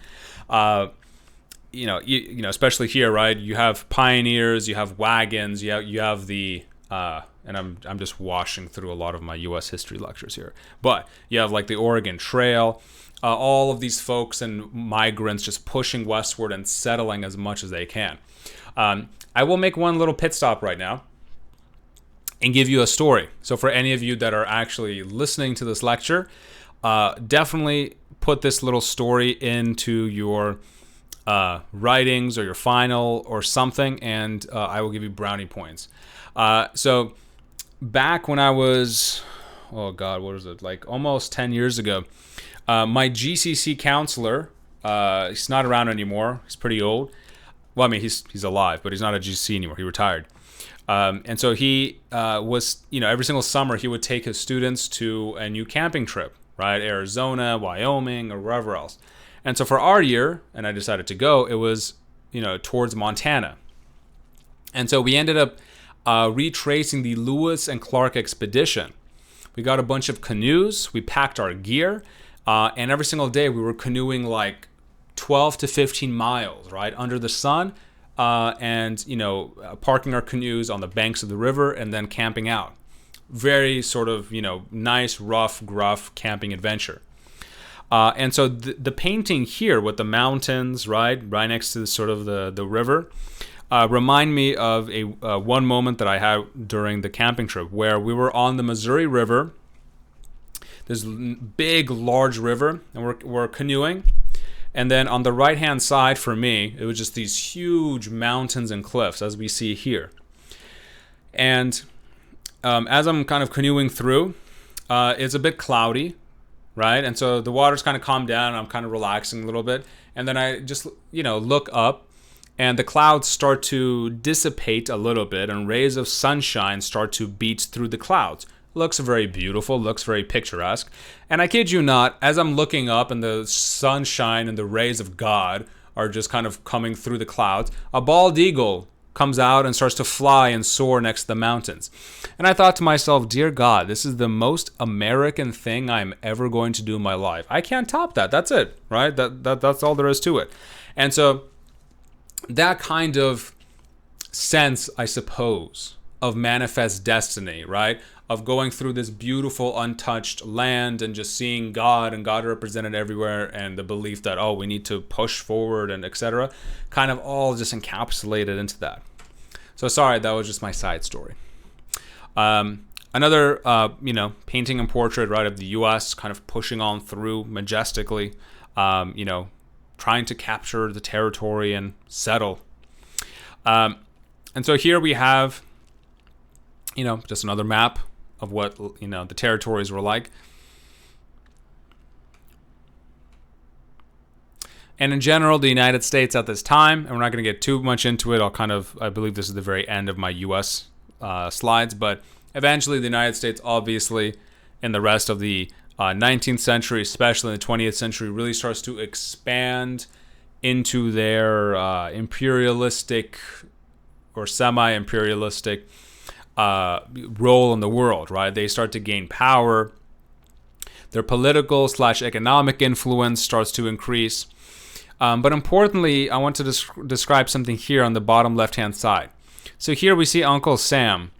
Especially here, right? You have pioneers, you have wagons, you have the and I'm just washing through a lot of my U.S. history lectures here, but you have like the Oregon Trail, all of these folks and migrants just pushing westward and settling as much as they can. I will make one little pit stop right now and give you a story. So for any of you that are actually listening to this lecture, definitely put this little story into your writings or your final or something, and I will give you brownie points. So back when I was, like almost 10 years ago, my GCC counselor, he's not around anymore, he's pretty old, Well, I mean, he's alive, but he's not a GC anymore. He retired. And so he was, every single summer he would take his students to a new camping trip, right? Arizona, Wyoming, or wherever else. And so for our year, and I decided to go, it was, towards Montana. And so we ended up retracing the Lewis and Clark expedition. We got a bunch of canoes, we packed our gear, and every single day we were canoeing like 12 to 15 miles, right, under the sun, and parking our canoes on the banks of the river and then camping out. Very sort of nice, rough, gruff camping adventure. And so the painting here with the mountains, right next to sort of the river, remind me of a one moment that I had during the camping trip where we were on the Missouri River. This big, large river, and we're canoeing. And then on the right-hand side for me, it was just these huge mountains and cliffs, as we see here. And as I'm kind of canoeing through, it's a bit cloudy, right? And so the water's kind of calmed down, and I'm kind of relaxing a little bit. And then I just, look up, and the clouds start to dissipate a little bit, and rays of sunshine start to beat through the clouds. Looks very beautiful, looks very picturesque. And I kid you not, as I'm looking up and the sunshine and the rays of God are just kind of coming through the clouds, a bald eagle comes out and starts to fly and soar next to the mountains. And I thought to myself, dear God, this is the most American thing I'm ever going to do in my life. I can't top that. That's it, right? That's all there is to it. And so that kind of sense, I suppose, of manifest destiny, right? Of going through this beautiful, untouched land and just seeing God and God represented everywhere, and the belief that, we need to push forward and etc. kind of all just encapsulated into that. So sorry, that was just my side story. Another, painting and portrait, right, of the U.S. kind of pushing on through majestically, trying to capture the territory and settle. And so here we have, just another map of what, the territories were like. And in general, the United States at this time, and we're not going to get too much into it, I believe this is the very end of my U.S. Slides, but eventually the United States, obviously, in the rest of the 19th century, especially in the 20th century, really starts to expand into their imperialistic or semi-imperialistic role in the world, right? They start to gain power. Their political/economic influence starts to increase. But importantly, I want to describe something here on the bottom left-hand side. So here we see Uncle Sam,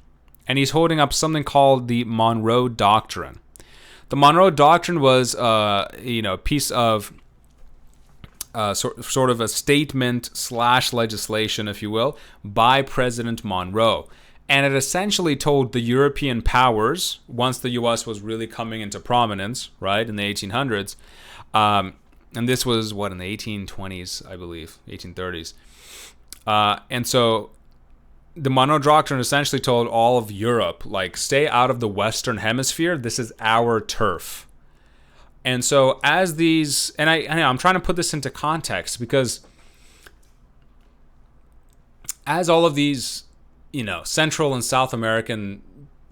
and he's holding up something called the Monroe Doctrine. The Monroe Doctrine was, a piece of sort of a statement/legislation, if you will, by President Monroe. And it essentially told the European powers, once the U.S. was really coming into prominence, right, in the 1800s, and this was, in the 1820s, I believe, 1830s. And so the Monroe Doctrine essentially told all of Europe, stay out of the Western Hemisphere. This is our turf. And so as these, and I'm trying to put this into context because as all of these, Central and South American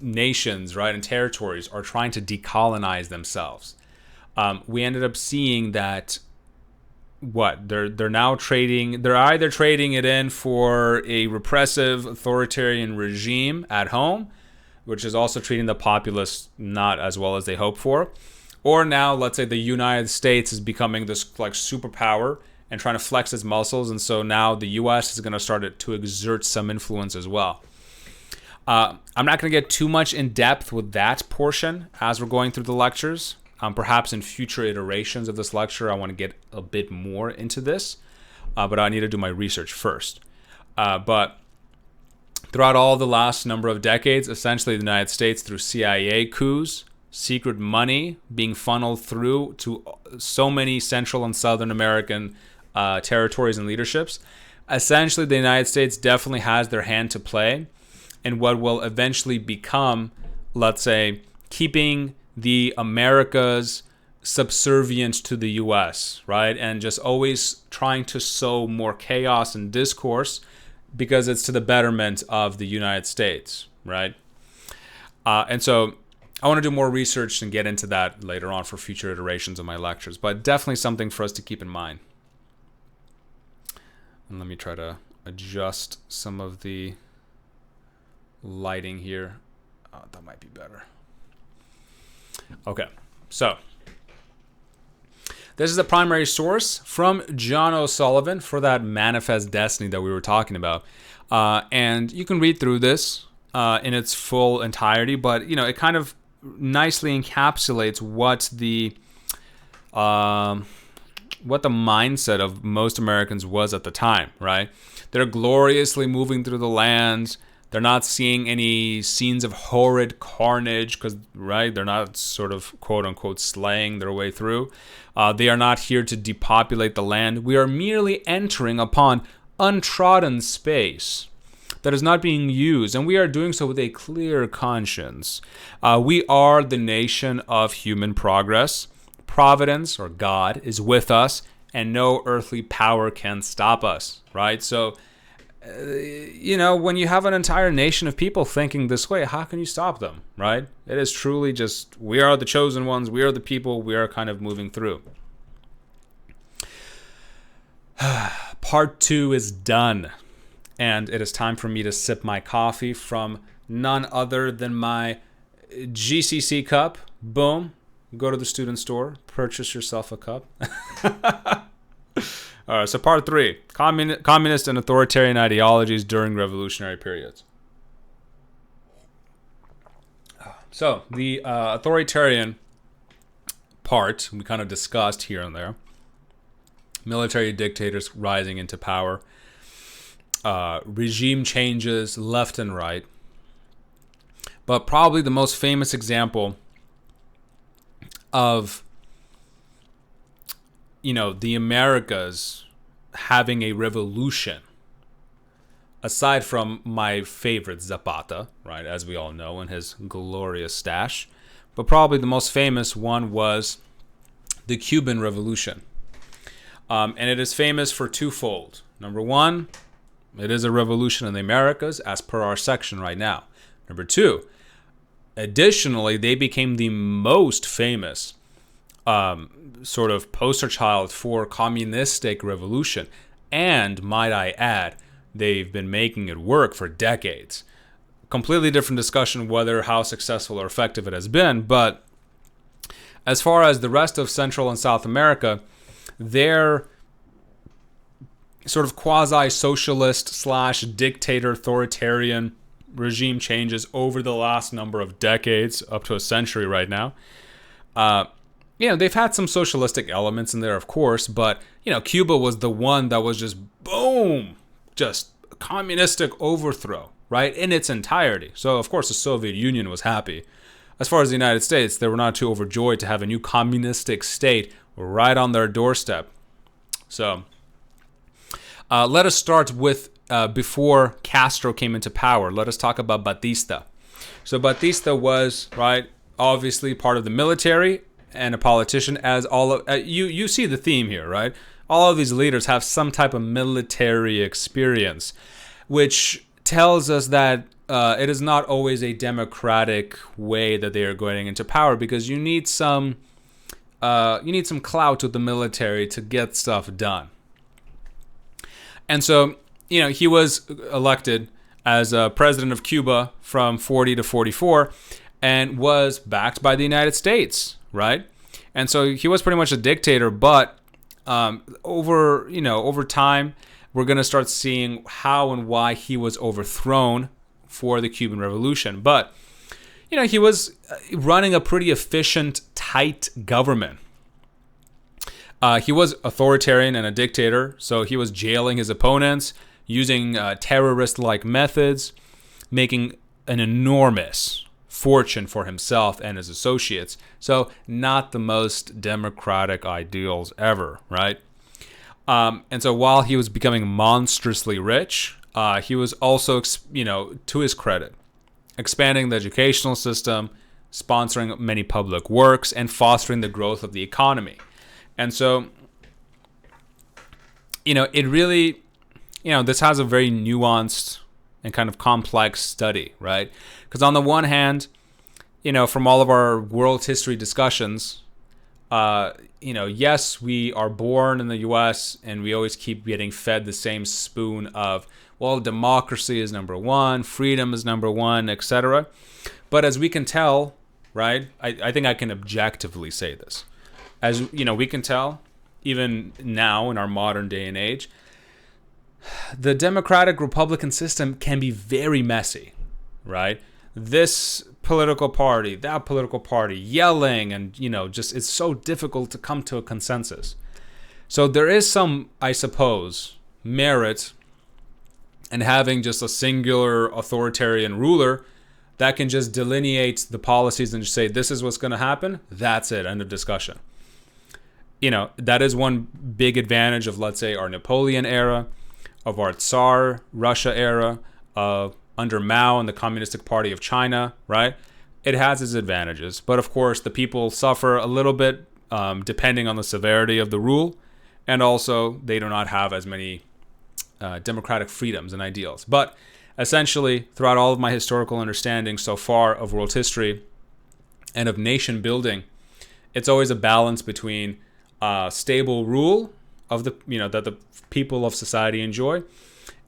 nations, right, and territories are trying to decolonize themselves, we ended up seeing that they're now trading. They're either trading it in for a repressive authoritarian regime at home, which is also treating the populace not as well as they hope for, or now let's say the United States is becoming this superpower and trying to flex its muscles, and so now the U.S. is going to start to exert some influence as well. I'm not going to get too much in depth with that portion as we're going through the lectures. Perhaps in future iterations of this lecture, I want to get a bit more into this, but I need to do my research first. But throughout all the last number of decades, essentially the United States, through CIA coups, secret money being funneled through to so many Central and Southern American territories and leaderships, essentially the United States definitely has their hand to play in what will eventually become, let's say, keeping the Americas subservient to the U.S., right? And just always trying to sow more chaos and discourse because it's to the betterment of the United States, right? And so I want to do more research and get into that later on for future iterations of my lectures, but definitely something for us to keep in mind. And let me try to adjust some of the lighting here. That might be better. Okay, so this is the primary source from John O'Sullivan for that Manifest Destiny that we were talking about. And you can read through this in its full entirety, but it kind of nicely encapsulates what the mindset of most Americans was at the time, right? They're gloriously moving through the land. They're not seeing any scenes of horrid carnage because, right, they're not sort of quote-unquote slaying their way through. They are not here to depopulate the land. We are merely entering upon untrodden space that is not being used, and we are doing so with a clear conscience. We are the nation of human progress. Providence, or God, is with us, and no earthly power can stop us, right? So, when you have an entire nation of people thinking this way, how can you stop them, right? It is truly just, we are the chosen ones, we are the people, we are kind of moving through. Part 2 is done, and it is time for me to sip my coffee from none other than my GCC cup. Boom. Go to the student store, purchase yourself a cup. All right, so part 3, communist and authoritarian ideologies during revolutionary periods. So the authoritarian part we kind of discussed here and there. Military dictators rising into power, regime changes left and right. But probably the most famous example of the Americas having a revolution, aside from my favorite Zapata, right, as we all know, and his glorious stash, but probably the most famous one was the Cuban Revolution. And it is famous for twofold. Number one, it is a revolution in the Americas, as per our section right now. Number two, additionally, they became the most famous sort of poster child for communistic revolution. And might I add, they've been making it work for decades. Completely different discussion whether how successful or effective it has been. But as far as the rest of Central and South America, their sort of quasi-socialist / dictator authoritarian regime changes over the last number of decades, up to a century right now. They've had some socialistic elements in there, of course, but, Cuba was the one that was just, boom, just communistic overthrow, right, in its entirety. So, of course, the Soviet Union was happy. As far as the United States, they were not too overjoyed to have a new communistic state right on their doorstep. So, let us start with before Castro came into power. Let us talk about Batista. So Batista was, right, obviously part of the military and a politician, as all of you see the theme here, right? All of these leaders have some type of military experience, which tells us that it is not always a democratic way that they are going into power, because you need some clout with the military to get stuff done. And so, he was elected as president of Cuba from 40 to 44 and was backed by the United States, right? And so he was pretty much a dictator, but over time, we're going to start seeing how and why he was overthrown for the Cuban Revolution. But, he was running a pretty efficient, tight government. He was authoritarian and a dictator, so he was jailing his opponents, using terrorist-like methods, making an enormous fortune for himself and his associates. So not the most democratic ideals ever, right? And so while he was becoming monstrously rich, he was also, to his credit, expanding the educational system, sponsoring many public works, and fostering the growth of the economy. And so, it really, this has a very nuanced and kind of complex study, right? Because on the one hand, from all of our world history discussions, yes, we are born in the U.S. and we always keep getting fed the same spoon of, well, democracy is number one, freedom is number one, etc. But as we can tell, right, I think I can objectively say this. As we can tell, even now in our modern day and age, the democratic Republican system can be very messy, right? This political party, that political party, yelling, and just it's so difficult to come to a consensus. So there is some, I suppose, merit in having just a singular authoritarian ruler that can just delineate the policies and just say, this is what's going to happen. That's it. End of discussion. That is one big advantage of, let's say, our Napoleon era, of our Tsar Russia era, under Mao and the Communistic Party of China, right? It has its advantages. But of course, the people suffer a little bit depending on the severity of the rule. And also, they do not have as many democratic freedoms and ideals. But essentially, throughout all of my historical understanding so far of world history and of nation building, it's always a balance between stable rule of the that the people of society enjoy,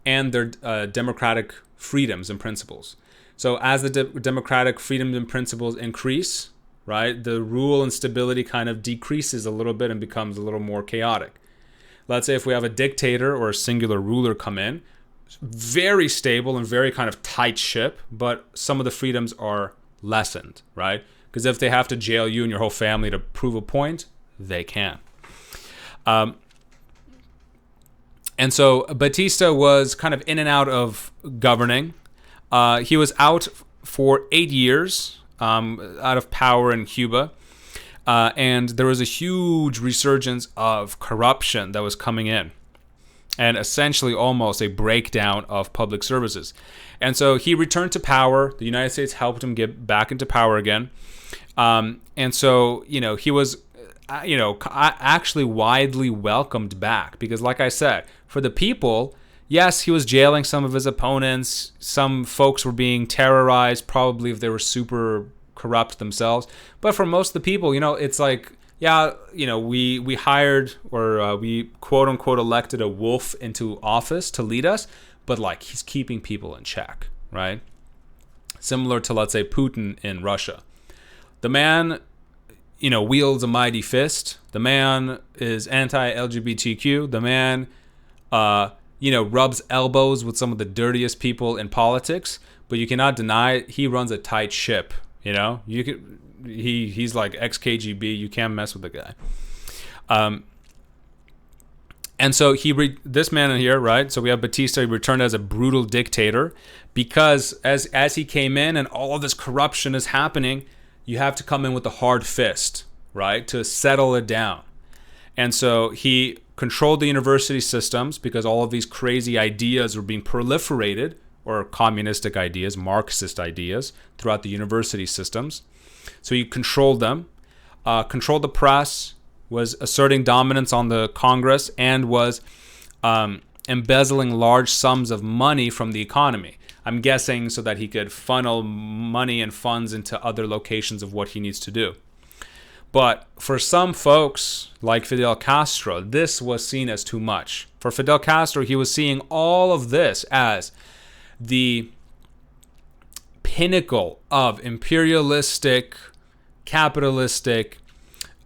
and their democratic freedoms and principles. So as the democratic freedoms and principles increase, right, the rule and stability kind of decreases a little bit and becomes a little more chaotic. Let's say if we have a dictator or a singular ruler come in, very stable and very kind of tight ship, but some of the freedoms are lessened, right? Because if they have to jail you and your whole family to prove a point, they can. And so Batista was kind of in and out of governing. He was out for 8 years, out of power in Cuba. And there was a huge resurgence of corruption that was coming in, and essentially almost a breakdown of public services. And so he returned to power. The United States helped him get back into power again. And so, he was, actually widely welcomed back because, like I said, for the people, yes, he was jailing some of his opponents. Some folks were being terrorized, probably if they were super corrupt themselves. But for most of the people, it's like, yeah, we hired or we quote unquote elected a wolf into office to lead us, but like he's keeping people in check, right? Similar to, let's say, Putin in Russia. The man, wields a mighty fist. The man is anti-LGBTQ. The man, rubs elbows with some of the dirtiest people in politics, but you cannot deny he runs a tight ship. He's like ex-KGB. You can't mess with the guy. And so this man in here, right? So we have Batista. He returned as a brutal dictator because as he came in and all of this corruption is happening, you have to come in with a hard fist, right, to settle it down. And so he controlled the university systems because all of these crazy ideas were being proliferated, or communistic ideas, Marxist ideas, throughout the university systems. So he controlled them, controlled the press, was asserting dominance on the Congress, and was embezzling large sums of money from the economy. I'm guessing so that he could funnel money and funds into other locations of what he needs to do. But for some folks, like Fidel Castro, this was seen as too much. For Fidel Castro, he was seeing all of this as the pinnacle of imperialistic, capitalistic,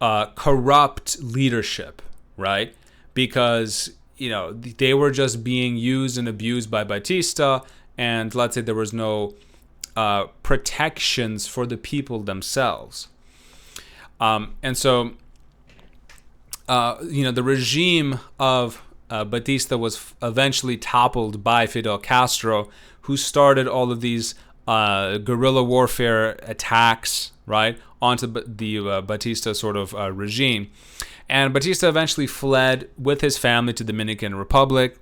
corrupt leadership, right? Because, they were just being used and abused by Batista, and let's say there was no protections for the people themselves. And so, the regime of Batista was eventually toppled by Fidel Castro, who started all of these guerrilla warfare attacks, right, onto the Batista sort of regime. And Batista eventually fled with his family to the Dominican Republic.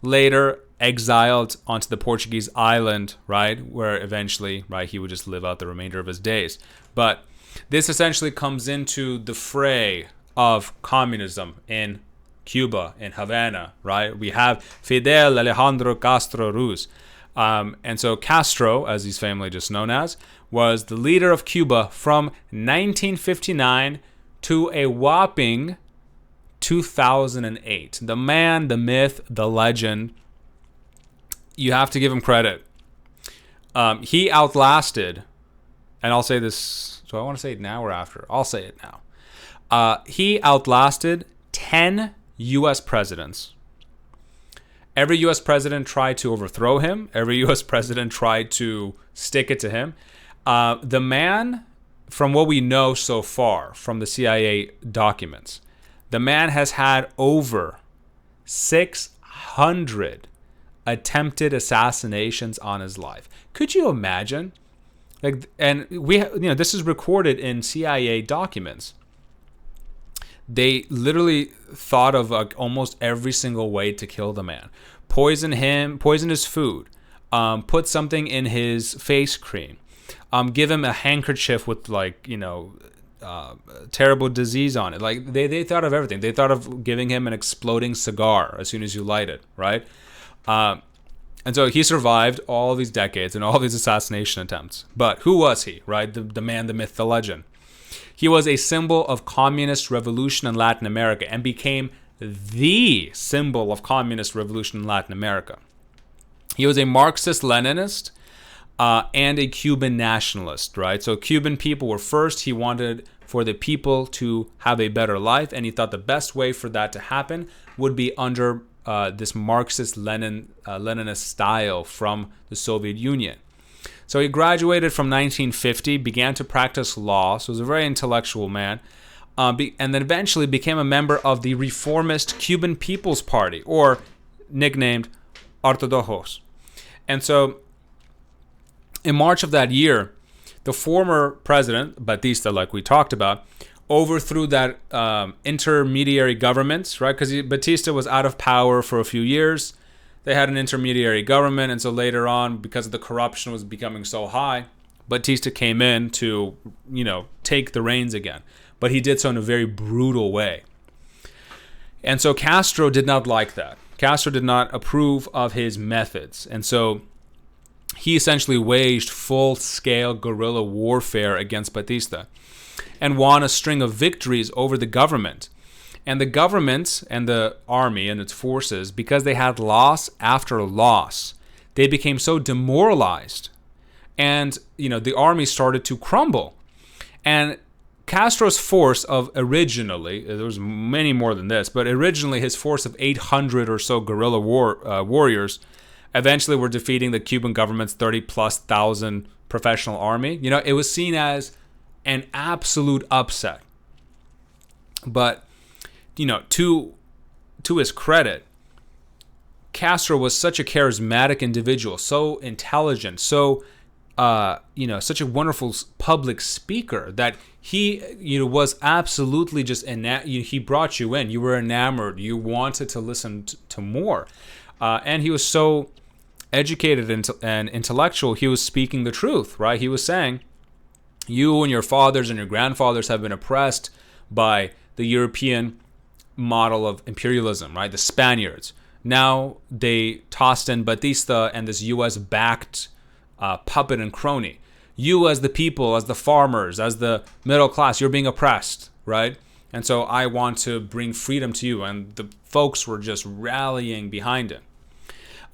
Later, exiled onto the Portuguese island, right, where eventually, right, he would just live out the remainder of his days. But this essentially comes into the fray of communism in Cuba, in Havana, right? We have Fidel Alejandro Castro Ruz. And so Castro, as he's famously just known as, was the leader of Cuba from 1959 to a whopping 2008. The man, the myth, the legend. You have to give him credit. He outlasted, and I'll say this, so I want to say it now or after? I'll say it now. He outlasted 10 U.S. presidents. Every U.S. president tried to overthrow him. Every U.S. president tried to stick it to him. The man, from what we know so far from the CIA documents, the man has had over 600 attempted assassinations on his life. Could you imagine? And this is recorded in CIA documents. They literally thought of almost every single way to kill the man. Poison his food, put something in his face cream, give him a handkerchief with terrible disease on it. Like they thought of everything. They thought of giving him an exploding cigar as soon as you light it, right? And so he survived all these decades and all these assassination attempts. But who was he, right? The man, the myth, the legend. He was a symbol of communist revolution in Latin America and became the symbol of communist revolution in Latin America. He was a Marxist-Leninist and a Cuban nationalist, right? So Cuban people were first. He wanted for the people to have a better life, and he thought the best way for that to happen would be under this Marxist-Leninist style from the Soviet Union. So he graduated from 1950, began to practice law, so he was a very intellectual man, and then eventually became a member of the reformist Cuban People's Party, or nicknamed Ortodoxos. And so in March of that year, the former president, Batista, like we talked about, overthrew that intermediary government, right? Because Batista was out of power for a few years. They had an intermediary government, and so later on, because the corruption was becoming so high, Batista came in to, take the reins again. But he did so in a very brutal way. And so Castro did not like that. Castro did not approve of his methods. And so he essentially waged full-scale guerrilla warfare against Batista and won a string of victories over the government. And the government and the army and its forces, because they had loss after loss, they became so demoralized. And, the army started to crumble. And Castro's force of originally, there was many more than this, but originally his force of 800 or so guerrilla warriors eventually were defeating the Cuban government's 30,000+ professional army. It was seen as an absolute upset. But, to his credit, Castro was such a charismatic individual, so intelligent, so such a wonderful public speaker that he, was absolutely just he brought you in. You were enamored. You wanted to listen to more, and he was so educated and intellectual. He was speaking the truth, right? He was saying, you and your fathers and your grandfathers have been oppressed by the European model of imperialism, right? The Spaniards. Now they tossed in Batista and this U.S.-backed puppet and crony. You as the people, as the farmers, as the middle class, you're being oppressed, right? And so I want to bring freedom to you. And the folks were just rallying behind him.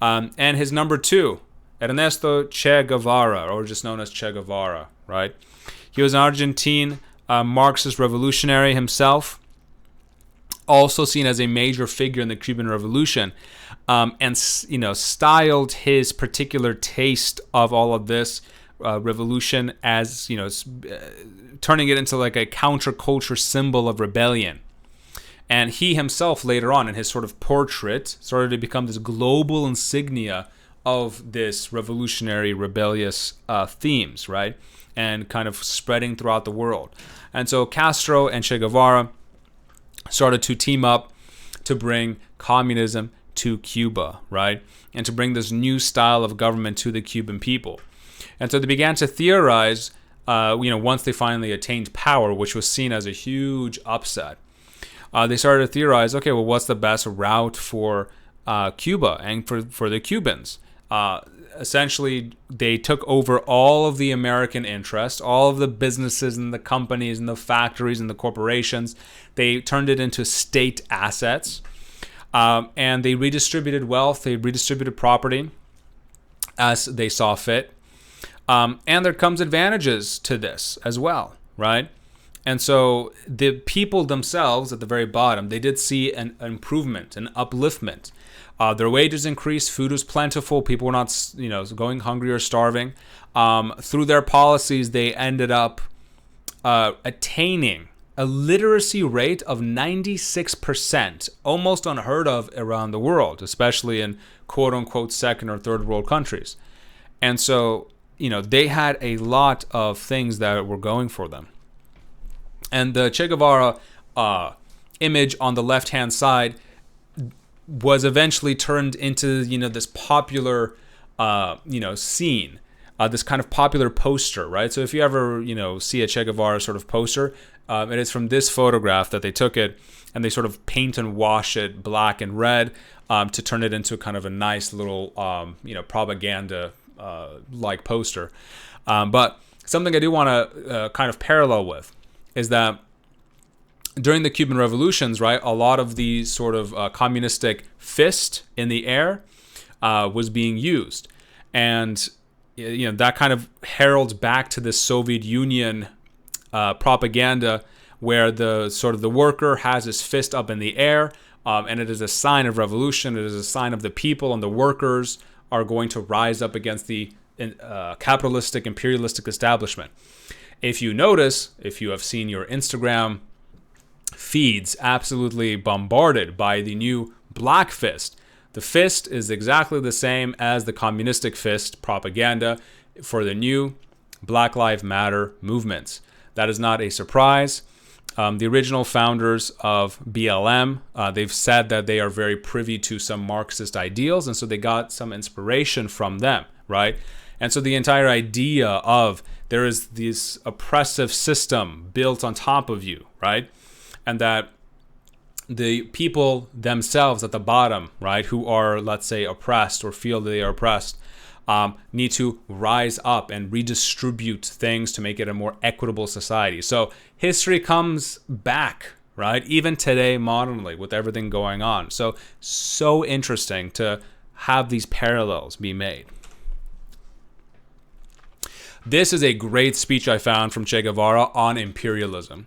And his number two, Ernesto Che Guevara, or just known as Che Guevara, right? He was an Argentine Marxist revolutionary himself, also seen as a major figure in the Cuban Revolution, and styled his particular taste of all of this revolution as turning it into like a counterculture symbol of rebellion. And he himself later on in his sort of portrait started to become this global insignia of this revolutionary rebellious themes, right? And kind of spreading throughout the world. And so Castro and Che Guevara started to team up to bring communism, to Cuba, right? And to bring this new style of government to the Cuban people. And so they began to theorize, once they finally attained power, which was seen as a huge upset, they started to theorize, okay, well, what's the best route for Cuba and for the Cubans? Essentially, they took over all of the American interest, all of the businesses and the companies and the factories and the corporations. They turned it into state assets, and they redistributed wealth, they redistributed property as they saw fit. And there comes advantages to this as well, right? And so the people themselves at the very bottom, they did see an improvement, an upliftment. Their wages increased, food was plentiful, people were not, going hungry or starving. Through their policies, they ended up attaining a literacy rate of 96%, almost unheard of around the world, especially in quote-unquote second or third world countries. And so, they had a lot of things that were going for them. And the Che Guevara image on the left-hand side was eventually turned into, this popular, scene, this kind of popular poster, right? So if you ever, see a Che Guevara sort of poster, it is from this photograph that they took it, and they sort of paint and wash it black and red to turn it into kind of a nice little, propaganda like poster. But something I do want to kind of parallel with is that during the Cuban revolutions, right, a lot of the sort of communistic fist in the air was being used. And, that kind of heralds back to the Soviet Union propaganda where the worker has his fist up in the air, and it is a sign of revolution. It is a sign of the people, and the workers are going to rise up against the capitalistic, imperialistic establishment. If you notice, if you have seen your Instagram feeds absolutely bombarded by the new black fist, the fist is exactly the same as the communistic fist propaganda for the new Black Lives Matter movements. That is not a surprise. The original founders of BLM, they've said that they are very privy to some Marxist ideals, and so they got some inspiration from them, right? And so the entire idea of there is this oppressive system built on top of you, right? And that the people themselves at the bottom, right, who are, let's say, oppressed or feel that they are oppressed, need to rise up and redistribute things to make it a more equitable society. So history comes back, right? Even today, modernly, with everything going on. So interesting to have these parallels be made. This is a great speech I found from Che Guevara on imperialism.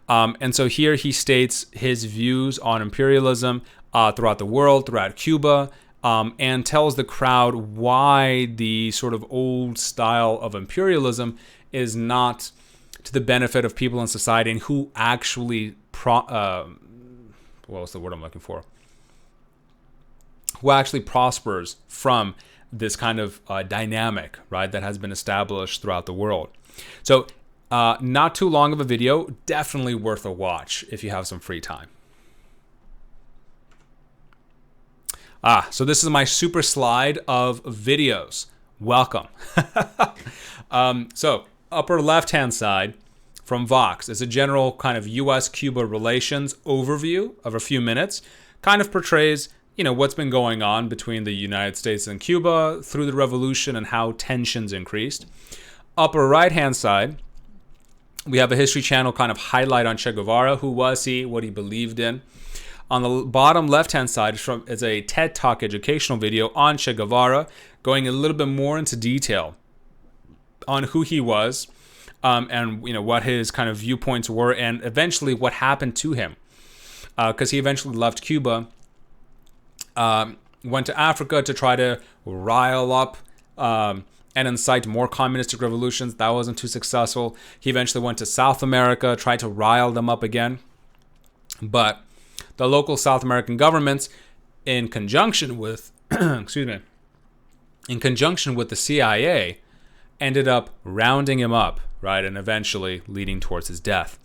And so here he states his views on imperialism throughout the world, throughout Cuba, and tells the crowd why the sort of old style of imperialism is not to the benefit of people in society and who actually, what's the word I'm looking for? Who actually prospers from this kind of dynamic, right, that has been established throughout the world. So not too long of a video, definitely worth a watch if you have some free time. So this is my super slide of videos. Welcome. So upper left-hand side from Vox is a general kind of U.S.-Cuba relations overview of a few minutes. Kind of portrays, what's been going on between the United States and Cuba through the revolution and how tensions increased. Upper right-hand side, we have a History Channel kind of highlight on Che Guevara. Who was he? What he believed in. On the bottom left-hand side is a TED Talk educational video on Che Guevara, going a little bit more into detail on who he was, and what his kind of viewpoints were, and eventually what happened to him, because he eventually left Cuba, went to Africa to try to rile up and incite more communistic revolutions. That wasn't too successful. He eventually went to South America, tried to rile them up again, but the local South American governments, in conjunction with, in conjunction with the CIA, ended up rounding him up, right, and eventually leading towards his death.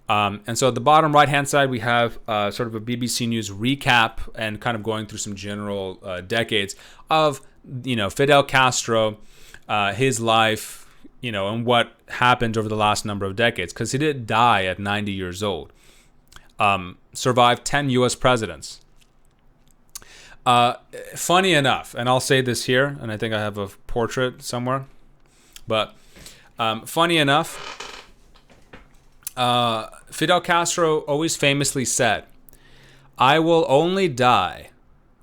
And so at the bottom right-hand side, we have sort of a BBC News recap and kind of going through some general decades of, Fidel Castro, his life, and what happened over the last number of decades. Because he did die at 90 years old. Survived 10 U.S. presidents. Funny enough, and I'll say this here, and I think I have a portrait somewhere, but funny enough, Fidel Castro always famously said, "I will only die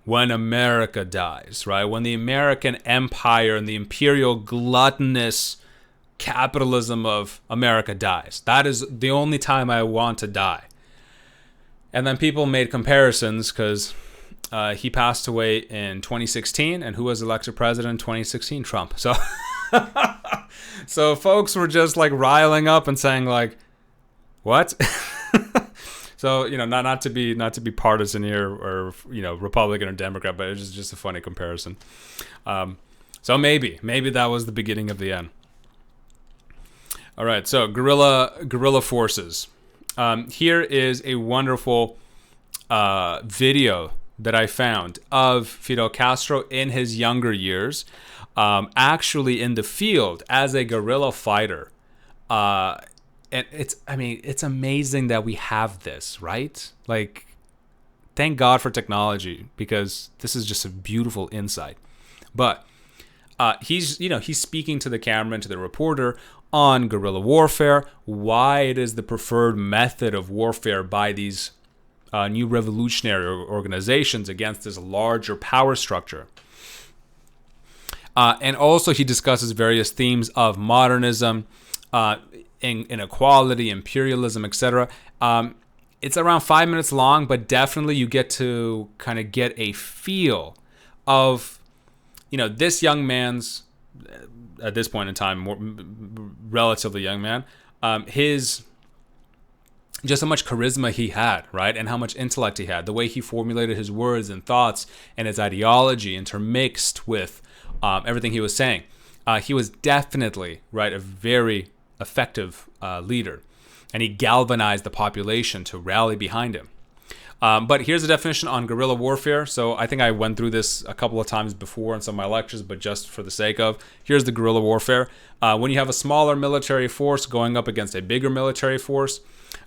when America dies," right? When the American empire and the imperial gluttonous capitalism of America dies. That is the only time I want to die. And then people made comparisons because he passed away in 2016, and who was elected president in 2016? Trump. So, so folks were just like riling up and saying like, "What?" So not to be partisan here or Republican or Democrat, but it's just a funny comparison. So maybe that was the beginning of the end. All right, so guerrilla forces. Here is a wonderful video that I found of Fidel Castro in his younger years, actually in the field as a guerrilla fighter. And it's amazing that we have this, right? Like, thank God for technology, because this is just a beautiful insight. But he's speaking to the camera and to the reporter on guerrilla warfare, why it is the preferred method of warfare by these new revolutionary organizations against this larger power structure. And also he discusses various themes of modernism, inequality, imperialism, etc. It's around 5 minutes long, but definitely you get to kind of get a feel of, this young man's, at this point in time, relatively young man, just how much charisma he had, right? And how much intellect he had, the way he formulated his words and thoughts and his ideology intermixed with everything he was saying. He was definitely, right, a very effective leader, and he galvanized the population to rally behind him. But here's a definition on guerrilla warfare. So I think I went through this a couple of times before in some of my lectures, but just for the sake of, here's the guerrilla warfare. When you have a smaller military force going up against a bigger military force,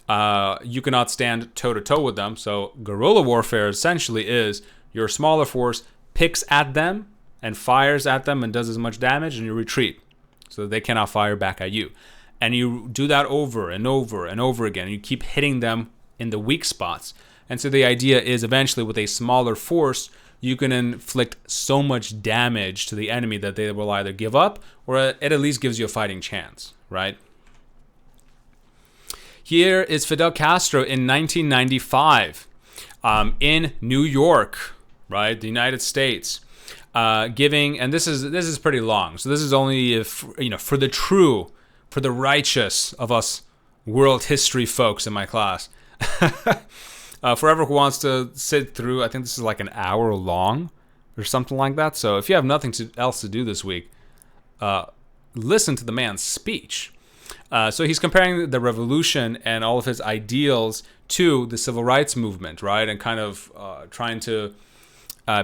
you cannot stand toe-to-toe with them. So guerrilla warfare essentially is your smaller force picks at them and fires at them and does as much damage, and you retreat so that they cannot fire back at you. And you do that over and over and over again. And you keep hitting them in the weak spots. And so the idea is eventually with a smaller force, you can inflict so much damage to the enemy that they will either give up or it at least gives you a fighting chance, right? Here is Fidel Castro in 1995 in New York, right? The United States, giving, and this is pretty long. So this is only if, for the righteous of us world history folks in my class. For everyone who wants to sit through, I think this is like an hour long or something like that. So if you have nothing else to do this week, listen to the man's speech. So he's comparing the revolution and all of his ideals to the civil rights movement, right? And kind of trying to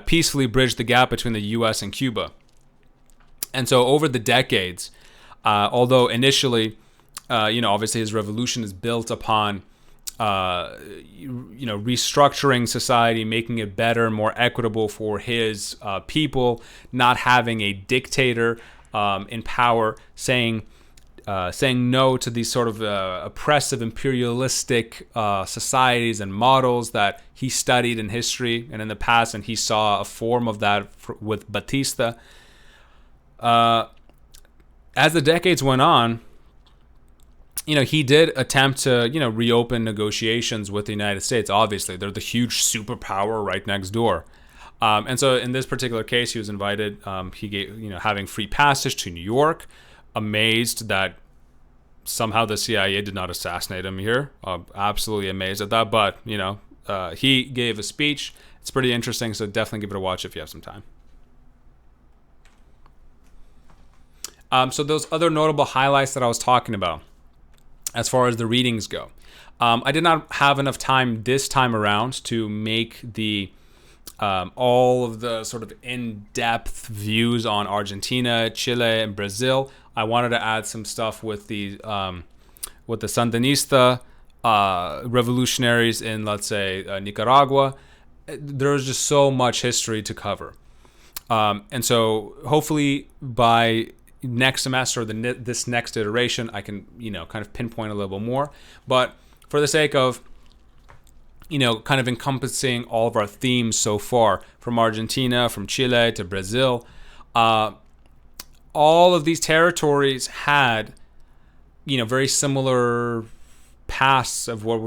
peacefully bridge the gap between the U.S. and Cuba. And so over the decades, although initially, obviously his revolution is built upon restructuring society, making it better, more equitable for his people, not having a dictator in power, saying no to these sort of oppressive, imperialistic societies and models that he studied in history and in the past, and he saw a form of that with Batista. As the decades went on, he did attempt to, reopen negotiations with the United States. Obviously, they're the huge superpower right next door. And so in this particular case, he was invited, he gave, having free passage to New York, amazed that somehow the CIA did not assassinate him here. Absolutely amazed at that. But, he gave a speech. It's pretty interesting, so definitely give it a watch if you have some time. So those other notable highlights that I was talking about, as far as the readings go. I did not have enough time this time around to make the all of the sort of in-depth views on Argentina, Chile, and Brazil. I wanted to add some stuff with the Sandinista revolutionaries in, let's say, Nicaragua. There's just so much history to cover. And so hopefully by next semester or this next iteration, I can, kind of pinpoint a little bit more. But for the sake of, kind of encompassing all of our themes so far, from Argentina, from Chile to Brazil, all of these territories had, very similar pasts of what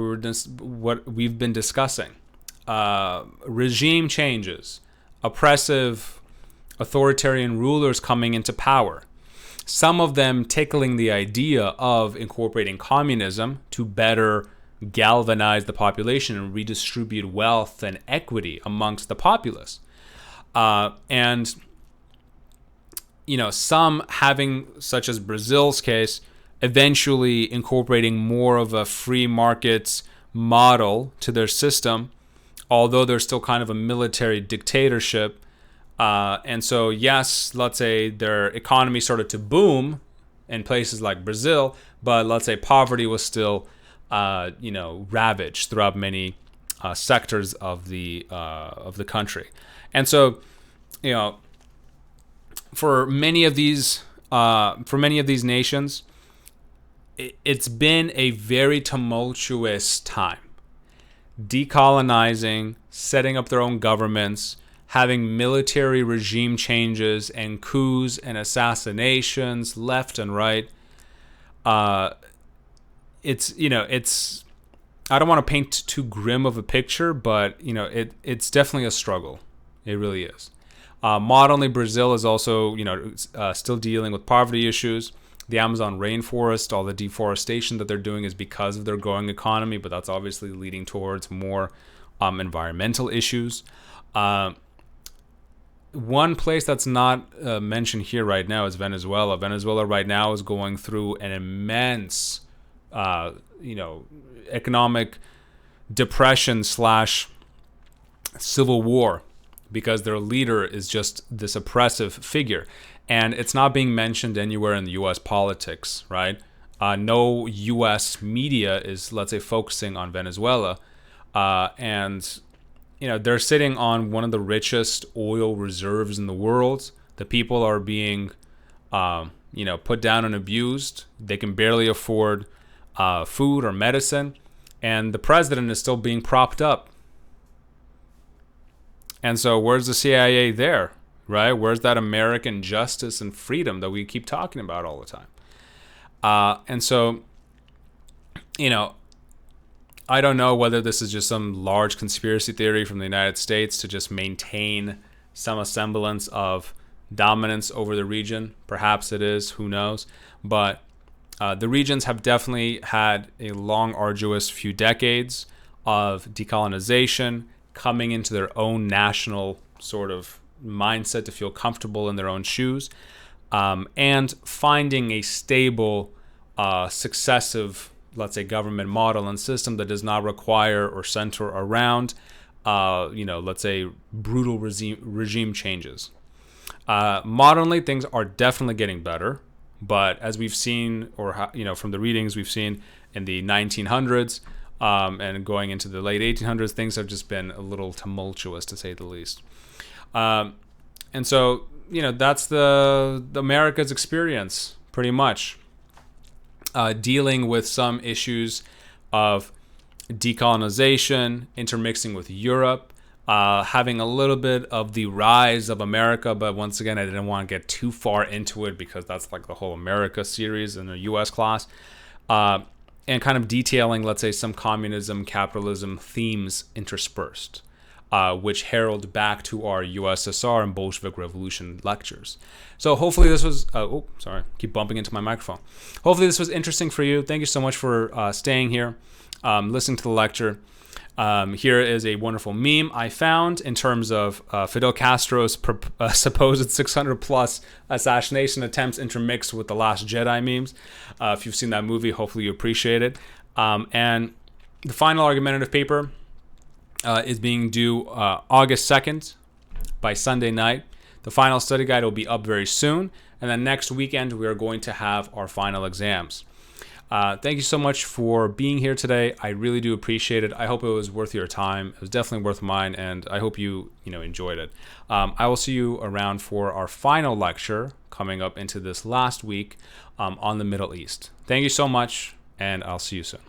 we've been discussing. Regime changes, oppressive authoritarian rulers coming into power, some of them tickling the idea of incorporating communism to better galvanize the population and redistribute wealth and equity amongst the populace. And some having, such as Brazil's case, eventually incorporating more of a free markets model to their system, although there's still kind of a military dictatorship. And so, yes, let's say their economy started to boom in places like Brazil, but let's say poverty was still, ravaged throughout many sectors of the country. And so, for many of these nations, it's been a very tumultuous time. Decolonizing, setting up their own governments, having military regime changes and coups and assassinations left and right. It's I don't want to paint too grim of a picture, but it's definitely a struggle. It really is. Modernly, Brazil is also still dealing with poverty issues. The Amazon rainforest, all the deforestation that they're doing is because of their growing economy, but that's obviously leading towards more environmental issues. One place that's not mentioned here right now is Venezuela. Venezuela right now is going through an immense, economic depression / civil war, because their leader is just this oppressive figure. And it's not being mentioned anywhere in the U.S. politics, right? No U.S. media is, let's say, focusing on Venezuela. And they're sitting on one of the richest oil reserves in the world. The people are being, put down and abused. They can barely afford food or medicine. And the president is still being propped up. And so where's the CIA there, right? Where's that American justice and freedom that we keep talking about all the time? And so, I don't know whether this is just some large conspiracy theory from the United States to just maintain some semblance of dominance over the region. Perhaps it is, who knows? But the regions have definitely had a long, arduous few decades of decolonization, coming into their own national sort of mindset to feel comfortable in their own shoes, and finding a stable, successive, let's say, government model and system that does not require or center around, let's say, brutal regime changes. Modernly, things are definitely getting better, but as we've seen, or from the readings we've seen in the 1900s and going into the late 1800s, things have just been a little tumultuous, to say the least. And so, that's the America's experience, pretty much. Dealing with some issues of decolonization, intermixing with Europe, having a little bit of the rise of America, but once again, I didn't want to get too far into it because that's like the whole America series in a U.S. class, and kind of detailing, let's say, some communism, capitalism themes interspersed, which herald back to our USSR and Bolshevik Revolution lectures. So hopefully this was, keep bumping into my microphone. Hopefully this was interesting for you. Thank you so much for staying here, listening to the lecture. Here is a wonderful meme I found in terms of Fidel Castro's supposed 600 plus assassination attempts intermixed with the Last Jedi memes. If you've seen that movie, hopefully you appreciate it. And the final argumentative paper is being due August 2nd by Sunday night. The final study guide will be up very soon. And then next weekend, we are going to have our final exams. Thank you so much for being here today. I really do appreciate it. I hope it was worth your time. It was definitely worth mine, and I hope you enjoyed it. I will see you around for our final lecture coming up into this last week on the Middle East. Thank you so much, and I'll see you soon.